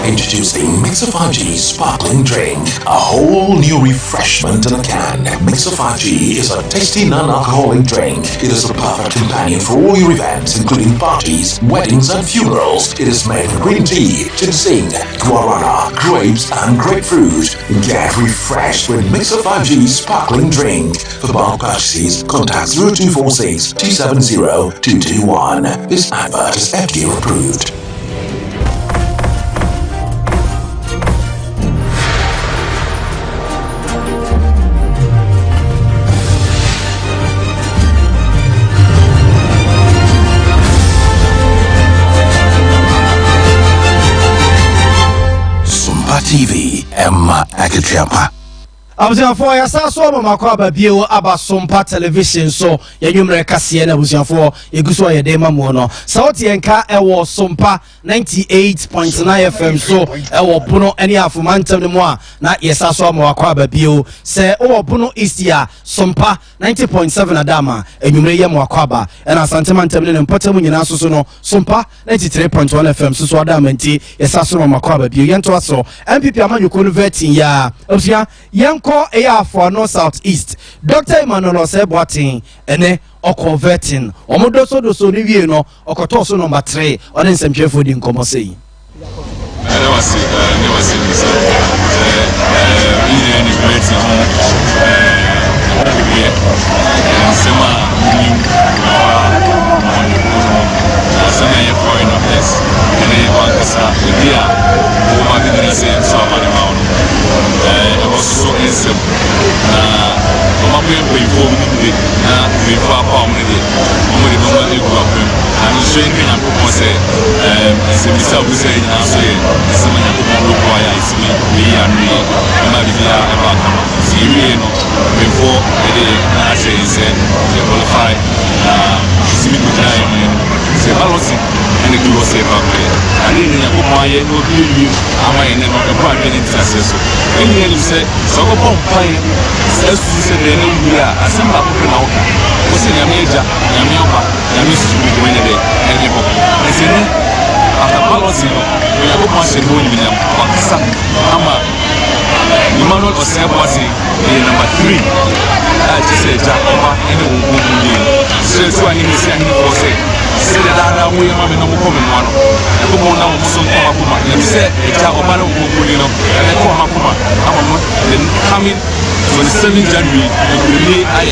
S10: Introducing Mixer 5G Sparkling Drink, a whole new refreshment in a can. Mixer 5G is a tasty non-alcoholic drink. It is a perfect companion for all your events, including parties, weddings, and funerals. It is made with green tea, ginseng, guarana, grapes, and grapefruit. Get refreshed with Mixer 5G Sparkling Drink. For bulk purchases, contact 0246 270 221. This advert is FDA approved. TV Emma Akitiapa.
S1: Abusiafo ya saso no makwa babie aba Sompa television so ya nwumre kase na abusiafo yeguso ye dem amu no sauti enka ewo Sompa 98.9 FM so ewo buno eni afumantem mu a na ye saso makwa babie se ewo buno isia Sompa 90.7 adama enwumre ye makwa ba na santimantem ne mpatam nyina so no Sompa 93.1 FM so adama nti ye saso makwa babie yento aso MPP amanyuko no vetin ya abusia yanko eya for no south east Dr. Emmanuel Oseboatin ene oconverting omodo so ni wie no okoto so number 3 on nsemphefo di nkomo sei
S11: and it was safe up there. I didn't know why you know you. I never got any success. And then you said, so upon playing, says you said, they know we are. I sent up in our was in a major, Yamiopa, Yamis to be winning it, and you hope. I said, after policy, we have a bunch of doing them. Ama, Emmanuel Osebwasi, number 3. I just said, Jacoba, and so I need to say, I say, say that we are no common one. I come on now, some Puma, and said, Jacoba, and Puma, then coming 27 January, the day I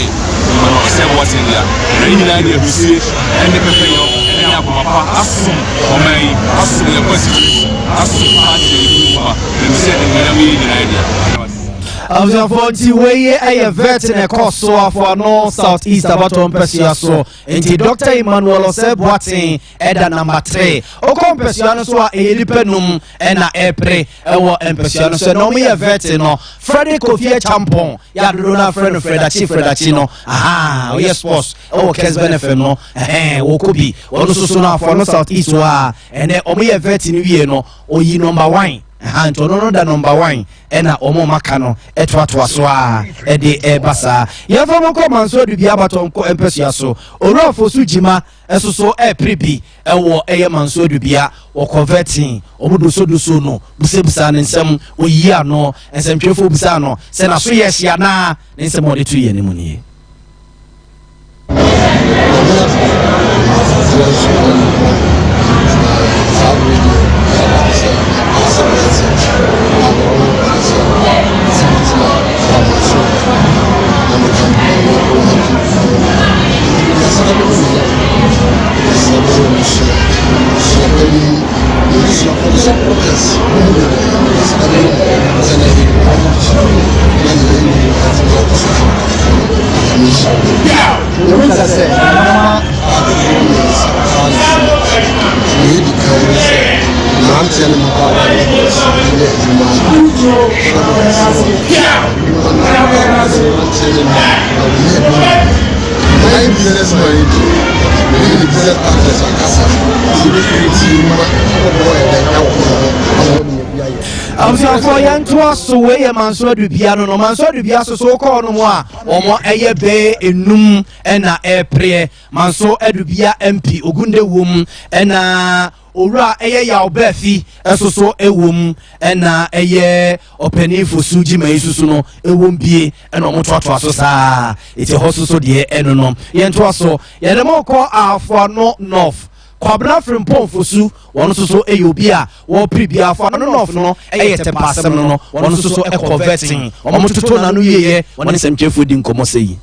S11: said what's in there. Any idea who see and the Pepino, and Papa, assume, or may assume the question, assume party, and said, and idea.
S1: Avzafoti weye aye vet na koso for no southeast about on Persia so enti Dr. Emmanuel Osebwati eda number 3 okom Persia no so a elipenum na epre ewo Persia no so no me vet no Frederick Ofie Champon ya do na friend Fredachi no aha o yes sports o Kesben FM no wo kobi wono so na for no southeast wa ene o me vet ni wie no oyi number 1 Hanto no da number 1 ena omo makano etwatwa so a ede ebasa yefa monko manso de bia baton ko Persia so orofo su jima esoso prebi ewo eye manso de bia wo converting omudoso no busebusa ne nsem oyi ano ensentwefo busa no se na so yehia na ne nsem ode tu ye ne mu nie for young to us so way a man so do piano no man so do piano so call no more or more a be enum and a prayer man so edubia MP Ogunde wom and ora eye ya obafi esoso ewom ena eye openi for suji mai susu no ewom bie ena omotoato aso saa ite hososo de eno no yento aso ye dem ko afo no north kwabna frimpon fosu wono soso eyobi a wo pribia afo no north no eye te pasem no wono soso e converting omototo na no yeye wono semchefo di nkomo sei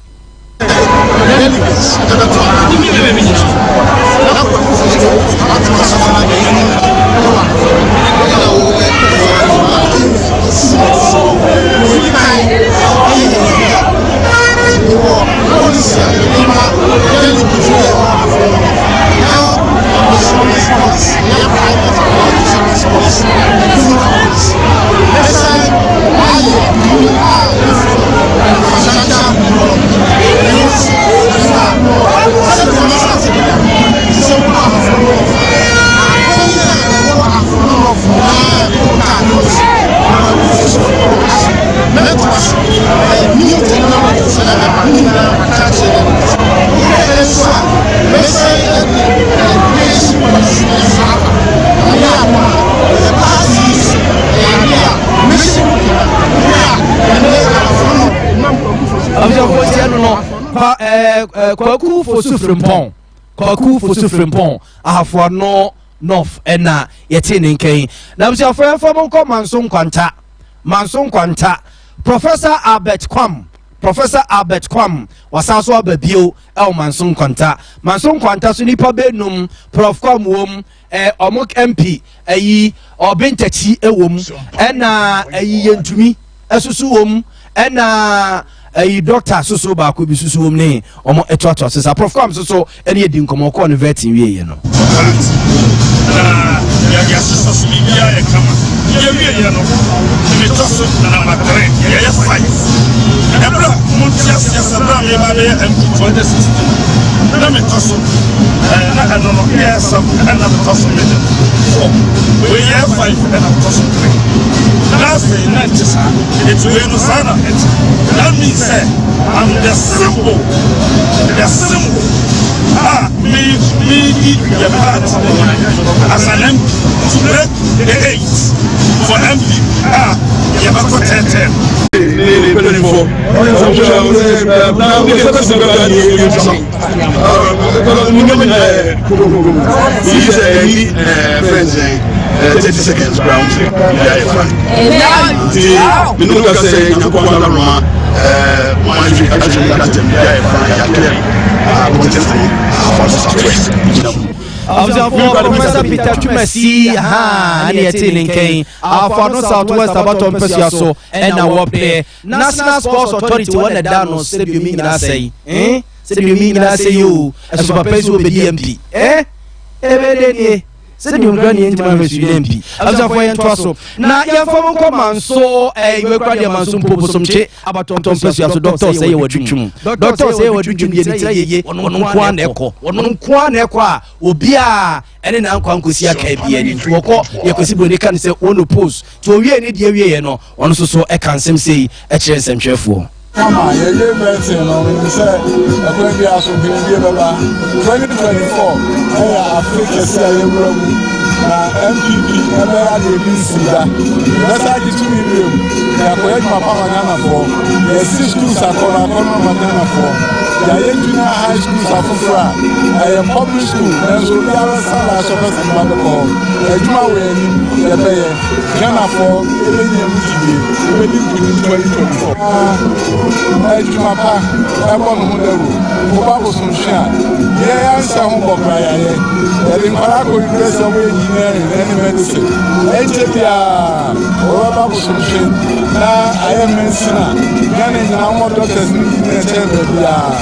S1: kwaku for sufrimpon afo no north ena yete ne nkan na msia for monko manson kwanta Professor Albert Kwam wasaso ababio el manson kwanta so nipa benum Prof Kwam wom omok MP ayi obentachi ewom ena ayi yentumi esusu wom ena ayi doctor so ba ko bi susu wom ne omo etwato sesa Prof Kwam so ene yedi nkomo ko no vet wie no ya so media e kama ye no me toso na matare ya fight ebra muntia sia sabra me ba be em 2016
S12: na me to so na ano no yeah some and na to so me 4 we have 5 and na to so 3 last day na just it's we no sana it that means I'm the symbol me your part as an MP to break the 8 for MP you have got 10 30 seconds ground.
S1: Professor Peter Chumasi, and yet in Kane, for no Southwest about Pesuaso and our play. National Sports Authority when the down said you mean I say, said you mean I say you as a person will be DMP, every day. Said you granny into my MP. As a foreign trousseau. Now, your former command so a require Mansum Popo some check about Tom Pesuaso. Doctor say you were drinking. Doctor say you were drinking ye one quan echo, one quan equa, Ubia, and then Uncle Kusia KPN to a call. You could see when they can say one post to a year need ye no, on so I can say a chance and cheerful.
S13: Mama, you gave birth in you said, a baby has been 2024. Africa, say, MPP, never released that. That's like 2 million. They are going to Papa for. The 6 schools are called Madana for. The junior high schools are for free. I am public school, and so we are a salary of us in Babylon. A Juma way, the Bay, Ghana for, even in 2024. Jumapa, I want to know about some share. Yeah, I'm some of my in Paraco, dress away engineering and medicine. Or about some shit. Now I am Messina. Ghana and our doctors in the chamber.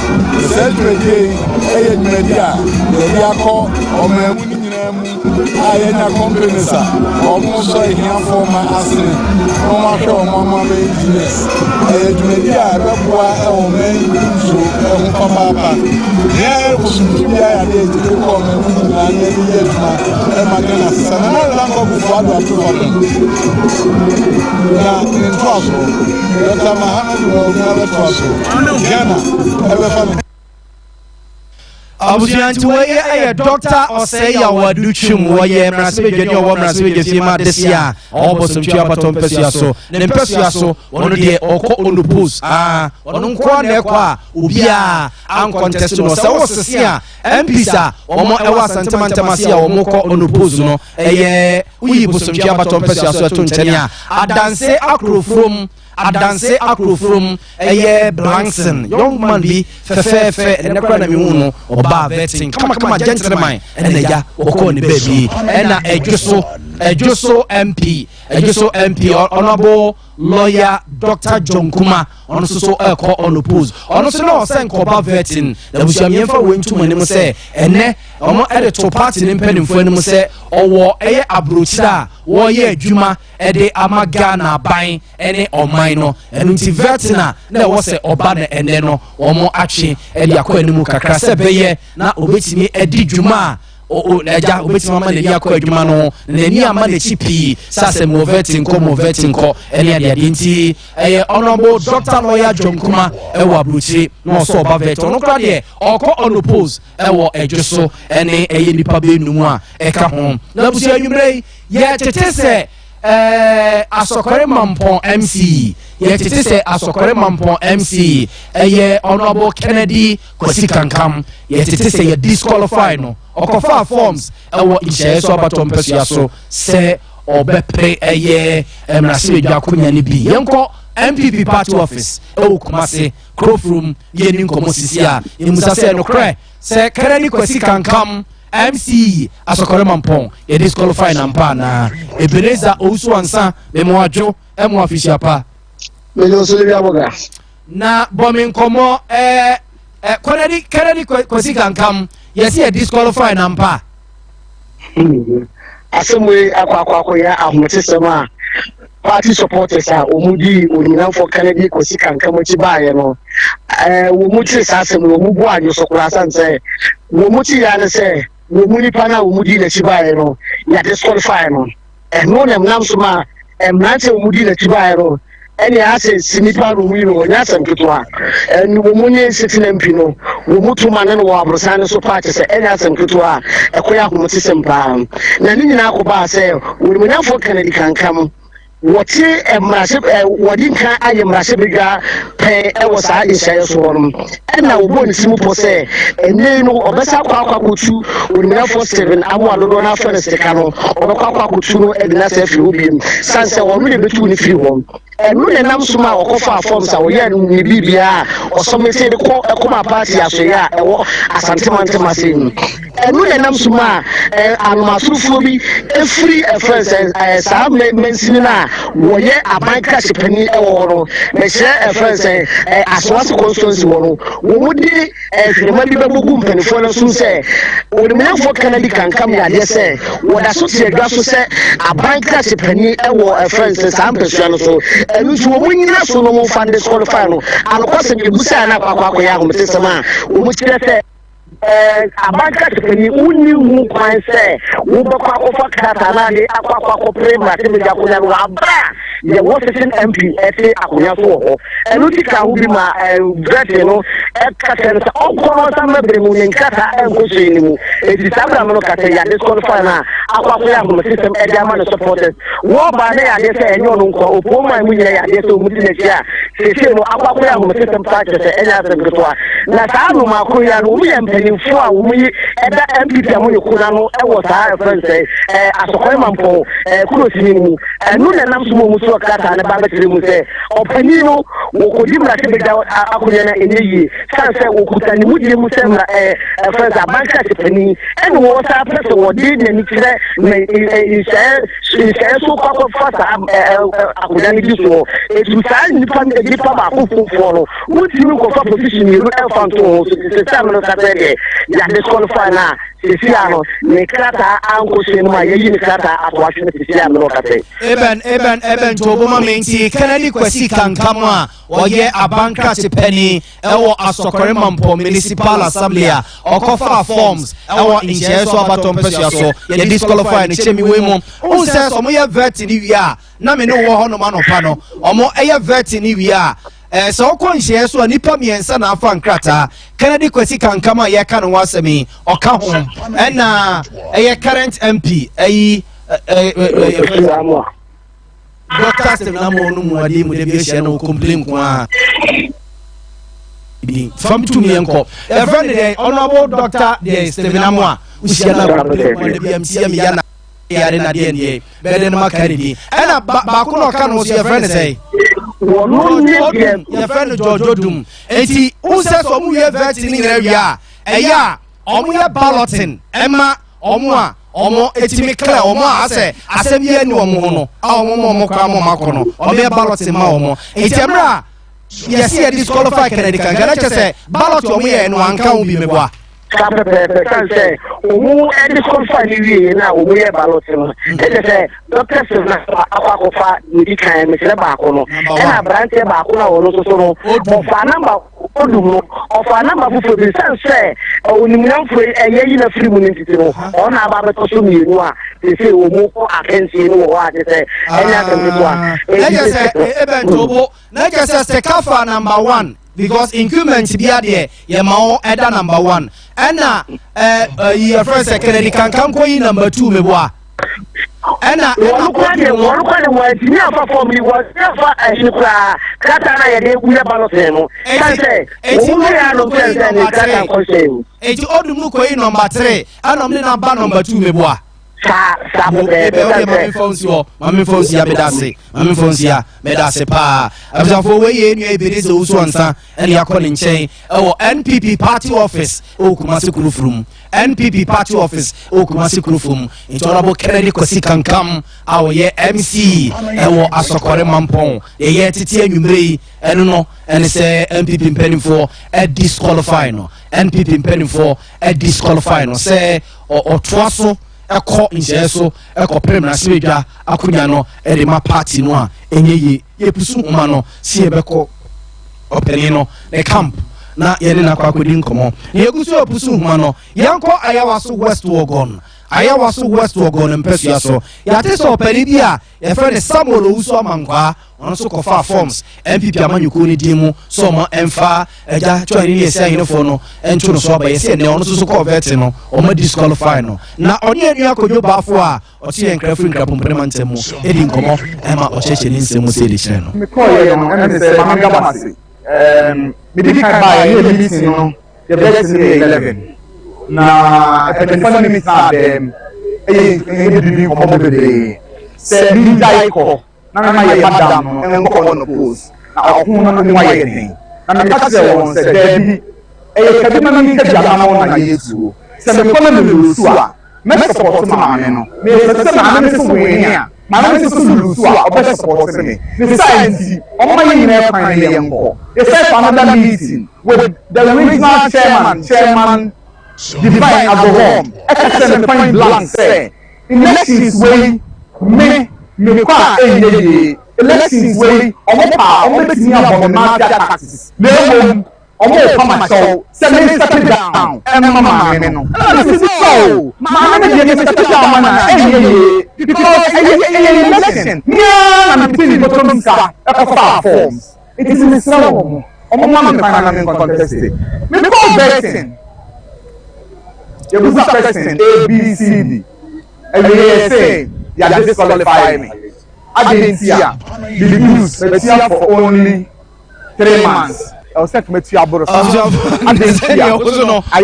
S13: The Central Day, A. Media, the Yako, or my winning. I am a company, sir. Almost like him for my accident. No matter Mamma engineers. Media, or men, so Papa. There was some I did to come and yet my goodness. And I don't know what I do. In Trussell, Dr. Mohammed will never Trussell. Ghana, ever funny.
S1: Abusianti we doctor or say ya waduchum wo ye mrasebe dwani wo mrasebe gefima desia obosum twa batom Pesuaso ne Pesuaso wono de okọ onupos wono nko na ekwa obia an contest no se wo sesia MPsa omo ewa santemantamasi a omo kọ onupos no eye uyi bosum twa batom Pesuaso to nchania adanse akrofrom adanse akrofrom eye Blankson young man bi fefe ne kwa na mi hu no oba vetting kama gentleman ene ya okọ ne baby ena ejoso MP honorable lawyer Dr. John Kuma ono so ekọ onopose ono so na osen koba vetting da busiamyemfa wentu manim se ene omo editor party ne mpanimfo anim se owo eye abrochira wo ye adwuma ede amaga na ban ene oman no enu nti vetting na wo se oba na ene no omo atwe ede akọ anim kakra se beye na obetimi edi dwuma eja obetima ma le yakọ adwuma no na ni ama le chipi sase mo vetting ko ene ade nti honorable Dr. lawyer John Kuma ewo abrochi no so oba vet ono kra de okọ onopose ewo ejoso ene nipa be numu a eka ho na busi anwumrei ye tetese asokore mampon MC ye tetese asokore mampon MC honorable Kennedy Kwasikankam ye tetese ye disqualify no okofa forms ewo inche so abatom Pesuaso se obepre mrasebe dwakonya ni bi yenko MPP party office ewo Kumase Crofroom ye ni nkomo sisia imusa se no kre se Kennedy Kwasikankam MC asokore mampon ye disqualify na mpa na Ebeneza Ousu ansa memoajo emo official pa
S14: mejo Sylvia Boga
S1: na bomin komo Kennedy Kwasikankam yes ye disqualify na mpa
S14: asemwe akwa ya ahotesema party supporters omudi onina for Kennedy Kwasikankam chi baaye no omudi sasem omugbu anyo sokura sanse wo muti ya ne say wo mu nipa na wo mu di na chibae no ya disqualify no no nem nam so ma emrante wo mu di na chibae no ene ase sinipa no mu no nya asem ketewa wo mu nye sitting MP no wo mu tuma ne no wo abrosan so pa che say ene asem ketewa ekoya ho muti sempa na ni nyina akoba say wo mu nyafo Kennedy kankam wati emrase wadi kan aye mrase biga pe e wo sa ishaye so won na wo boni simu po say ene no obesa kwa kutu onimina 47 amu adodo na fa ne sika no obekwa kutu no e na se firi obiem sanse wonu de betu ni firi hom enu ne nam suma okofa form sa wo ye ni bibia osomete de ko ekoma party aso ya ewo asantemante masin enu ne nam suma anumasurufo bi efiri friends sa mensini na wo ye abanka sepani ewo no me share friends aswase constituency wo mudi firma bi bebugu mpanifo na so se onimina fo Kennedy kankam ya de se wo da so tie dwa so se abanka sepani ewo friends sa mpesua no so enu so wo nyina so no mo fan disqualify no alokose ni busa na kwa ya ho metesema wo mu kire se abanka sepani uni hu kwan se wo bakwa ko fa kata na de akwa ko prema te me ja ko ya no abra ye wo session MP ete akonya so ho enu ti ka hu bi ma grade no ka se se okoro sa mebre mu ne nkata enko so ni mu eti sabra no ka se ya disqualify na akwa ko ya ho system e dia ma no supporters wo ba ne ya de se enyo no nko opo ma mu nyina ya de so mu ti ne tia se no akwa ko ya ho system pa se enya se gretwa na sa no ma ko ya no mu ye mpanimfo a wo mu yi eda MP amu ye kuna no e wo sa friends asokoi mampo kuno sini mu enu ne nam so mu so kata na ba betire mu se opani no wo kodi mra se bega akonya na enyi sanse wo kuta ni mu di mu se mra friends abanka se pani enu wo sa press wo di ne ni kire me se so kwa fasa akonya ni di so etu sa ni pa ba ko no wo ti mi ko fa position ni ru fanto se sa no kata de ya disqualify na sisiano ne kata anko se ma yeyi ne kata atwashe ne sisiano no kata
S1: eben to boma menti Kennedy kwasi kankama oye abanka sepeni ewo asokore mampo municipal assembly a okofa forms ewo inche so abatom pesia so ye disqualify ne chemi we mo unse so mo ye vet ni wi a na me no wo ho no ma no pa no omo eye vet ni wi a so ko nhye so nipa miensa na afa nkrata Kennedy kwasi kankama ye ka no wasemi oka ho na eye current MP broadcast na mo no mu ade mu de bi ehia no complain kwa from to me enko a friend dey honorable Dr. de Stevenamwa uhia na complain kwa de bi MC am ya na yare na de ne be de na makaridi na ba ko no ka no so your friend say your friend Jojodum enti unse so mu ye vet ni na wia eya omu ye balloting ema omo etimi clear omo ase asem ye ni omo no omo kwa omo makono omo ye ballot ma omo etemra yes ye disqualify Kennedy kankana chese ballot omo ye no anka ubi meboa
S14: say omo e disqualify ni wi na omo ye ballot no say Dr. Silva akwa fa ni kan me se ba ko no e na branch ba ko na wono so no ofa number odumo ofa number fufu bi say onimnam fo eyeyi na free mu ntiti no ona ba be to so mi ru a say omo ko agency no wo a say enya kan to a
S1: eben tobo na kese se kafa number 1 because increment bi ade ye ma o eda number 1 ena your friend Kennedy kankam ko yi number 2 meboa ena
S14: wonu kwa de wa ti afa form ni wa afa ahikra kata na ye de guya ballot no say omo ya no say ni kata ko say
S1: eti odum ko yi number 3 anom ni number 2 meboa
S14: sa
S1: mami fonsi ya medase pa abzafo we ye nyu ebirize usu ansa ene yakole nchen ewo NPP party office okumase kurufrum NPP party office okumase kurufrum intolerable Kennedy kwasi kankam awoye MC ewo asokore mampon ye titi anwumrei eno no ene se NPP mpanimfo disqualify no NPP mpanimfo disqualify no se otoaso eko injeso eko prem na sebedwa akunya no ede ma party no a enye ye pusu homa no si ebeko openi no the camp na yene na kwa kodi nkomo ye gusu opusu huma no yanko ayawaso west wogon ayawaso west wogon mpesu aso yate so peri bia ye friend Samuel Owusu Amankwa ono so kofa forms MPP amanyuko ni dimu so mo emfa eja twani ye say no for no encho no so ba ye say ne ono so convert no o ma disqualify no na oni anu akojo bafo a o ti enkrafo nkrapompre mantemu edi nkomo e ma o cheche ni nsemu se di kire no
S15: me call ye no em say manga basi me di kai ba ye meeting no the best in 11 na efenfo ni meet na dem e bibi ko mo bebe se bi dai ko na me ma ye madam no en ko no post na okun no ni wa ye den na me ka se won se debi e ka bi ma mi ka ja ma na yesu se me ko na me su a me support ma me no me se ma me so we a ma me so su a o be support me the science o ma yi na kwan le enko the first another meeting with the regional chairman Divine Agohom excellent point blank say elections way me kwa elections way omo betimi abon mafia taxes lewom omo pa myself say me step down and mama me no this is so mama me dey step down man because election yeah na between the bottom ska forms it is in Islam omo man final contest me call betting you was a person A, B, C, D. And they say, you are disqualifying me. I didn't see ya. The news, but here for only 3 months. I was set to meet you about I didn't see ya. I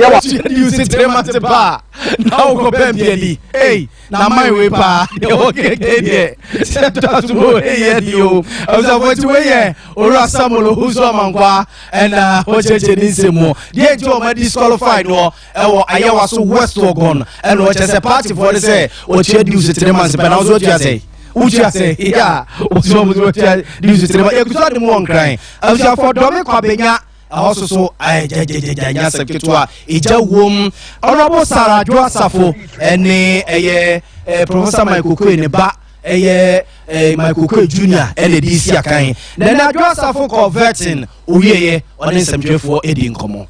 S15: was you 3 months bar.
S1: Now go baby. Hey, now my way pa. Okay, there. Set us to go here, you. I was about to way. Ora Samuel Owusu Amankwa and Ocheche Nisemo. The Joe ma disqualified no. Ayawaso West Wogon and what is a party for the say. Oche use 3 months. But I was what you say. Uja say, yeah. Oche use 3 months. You saw the one crying. I was for Dominic Kwabenya. Also so I seketwa ija wom honorable Sarah Joasafo ene professor Michael Koe ne ba Michael Koe Junior ene DC akan na Joasafo converting oyeye one nsɛmtwefo edi nkomo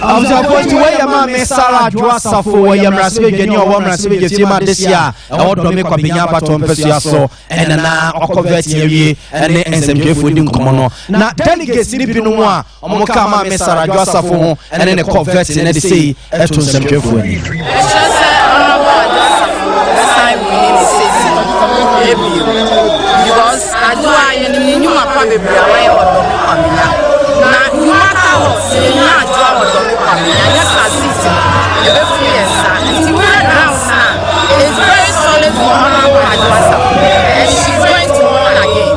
S1: I was about to wear my Miss Sarah Joasafo, I am Raspe, and you are Raspe, Tima this year. I want to make a binyapa to Pesaso, and now Ocovetti, and some Jeffrey Dincomono. Now, delegates in Pinua, Omokama, Miss Sarah Joasafo, and then a convert in the sea, and to some Jeffrey.
S16: Because I do I knew my probably no matter what, you not draw what it's very solid for Honorable Adwasa, and she's going to run again.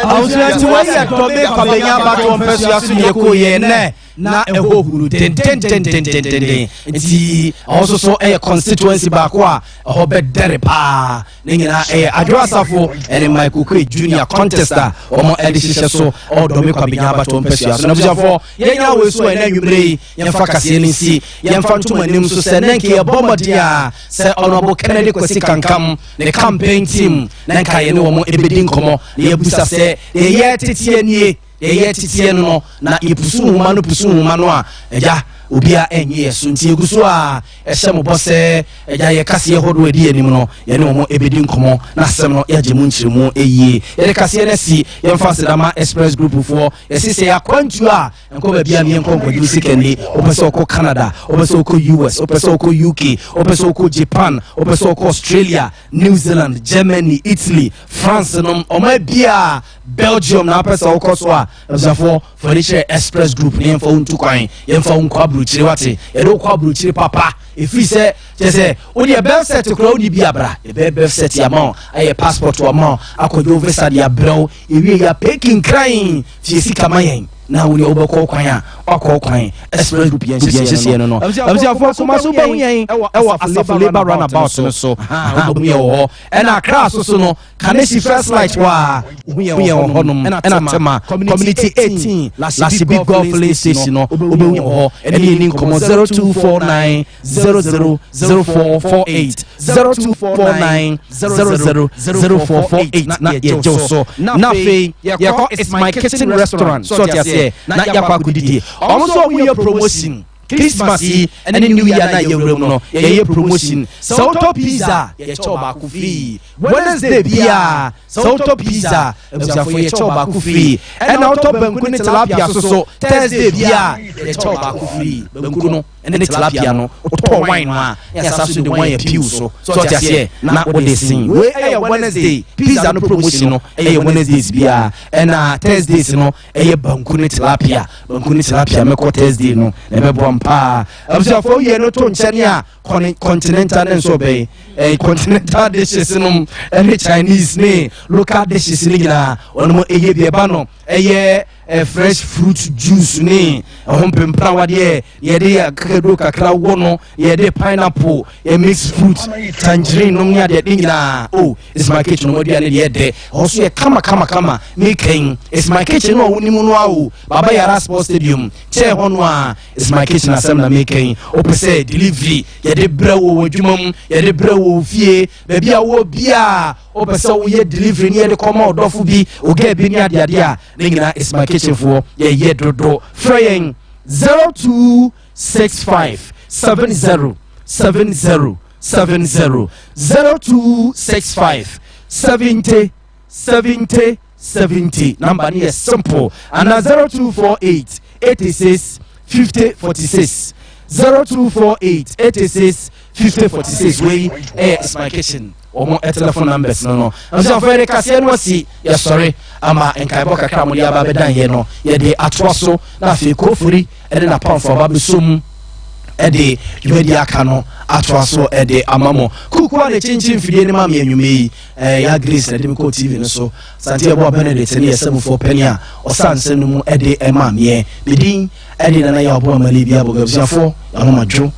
S1: I was going to wait to make a battle on Persuasion Yako, na ɛhɔ huru den nti also so constituency back a ɛhɔ bɛdɛre paa ne nyinaa adwo asafo ɛne Michael Kwe Junior contester ɔmo ɛde hyehyɛ so ɔdɔme kwabenya abato mpɛsua so na busuafo yɛnyina wɔ so ɛna nwumre yɛmfa kaseɛ no nsi yɛmfa ntoma anim so sɛ nenke yɛbɔ mmɔden a sɛ Honorable Kennedy Kwesi Kankam ne campaign team na nka yɛne wɔn ebedi nkɔmɔ na yɛbusa sɛ yɛyɛ teteɛ nie yɛyɛ teteɛ no na yɛpusu nhoma no a ɛgya obia enye yeso nti eguso a ehye mo bose eja ye kase hodo edi anim no ye ne mo ebedi nkomo na asem no ye gemu nchiremu eyie ye kase na si ye mfa sedama express group for ye sise ya kwantu a enko ba bia ne enko nkodi sikani opese oko Canada opese oko US opese oko UK opese oko Japan opese oko Australia New Zealand Germany Italy France no oma bia Belgium na opese oko so a zafo furniture express group ne mfa untu kwan ye mfa unko Bruchiri wate edo kwa bruchiri papa efiri se jese oni e birth set kura oni bi abra e birth set ya ma aye passport wa ma akojo visa dia brew ewie ya peking crying fi sika mayen na woni obekọ kwan a akọ kwan express group yen sese no no amsiafo kuma so ba yen ewo asafo labor runabout no so obu ye wo e na Accra so no Kanesi first light wa obu ye wo honom e na tema community 18 last big golf play station no obu ye wo e ni nkomo 0249 000448 0249 na ye joso na fe ye call it's my kitchen restaurant so tiase na yakwa kudidi almost we are promotion Christmas and New Year na yewrem no ye promotion Sompa pizza ye choba ku free Wednesday bia Sompa pizza for ye choba ku free and out of banku ne tilapia so Thursday bia ye choba ku free banku no and ne tilapia no to wine no a ya saso de wine piu so tiase na what they sing we Wednesday pizza no promotion no Wednesdays bia and Thursdays no banku ne tilapia me Thursday no na me bom pa abusafo ye no to nchane a continental nso be continental dishes no Chinese ne local dishes ni gina onmo eye bi eba no fresh fruit juice ni hompempra wade ye de kakado kakra wo no ye de pineapple mixed fruit tangerine no nya de gina it's my kitchen no dia ne de also ye kama making it's my kitchen no wonimu no awo baba yara sports stadium che hono a it's my kitchen assembly making opese delivery ye de brewo adwumam ye de brewo fie ba bia wo bia opese wo ye delivery ne de koma odofo bi oga bi ni ade a ne gina it's my kitchen for ye dodo fraying 0265 70 0265 70 number is simple and 0248 86 50 46 0248 86 50 46 way it's my kitchen omo telephone numbers no am so for the kase no si ya sorry ama enkaibo kakra mo ya ba bedan ye no ye de atwoso na fe kofuri e de na pamfo ba besum e de yedi aka no atwoso e de amamo kukuwa de chinchin fidie ne mam yanwume yi ya Grace na de ko TV no so santie bo Benedict ne yesem for penny a osanse no mu e de mam ye bidin e de na ya obo mali bia bo gabsafo ya no madwo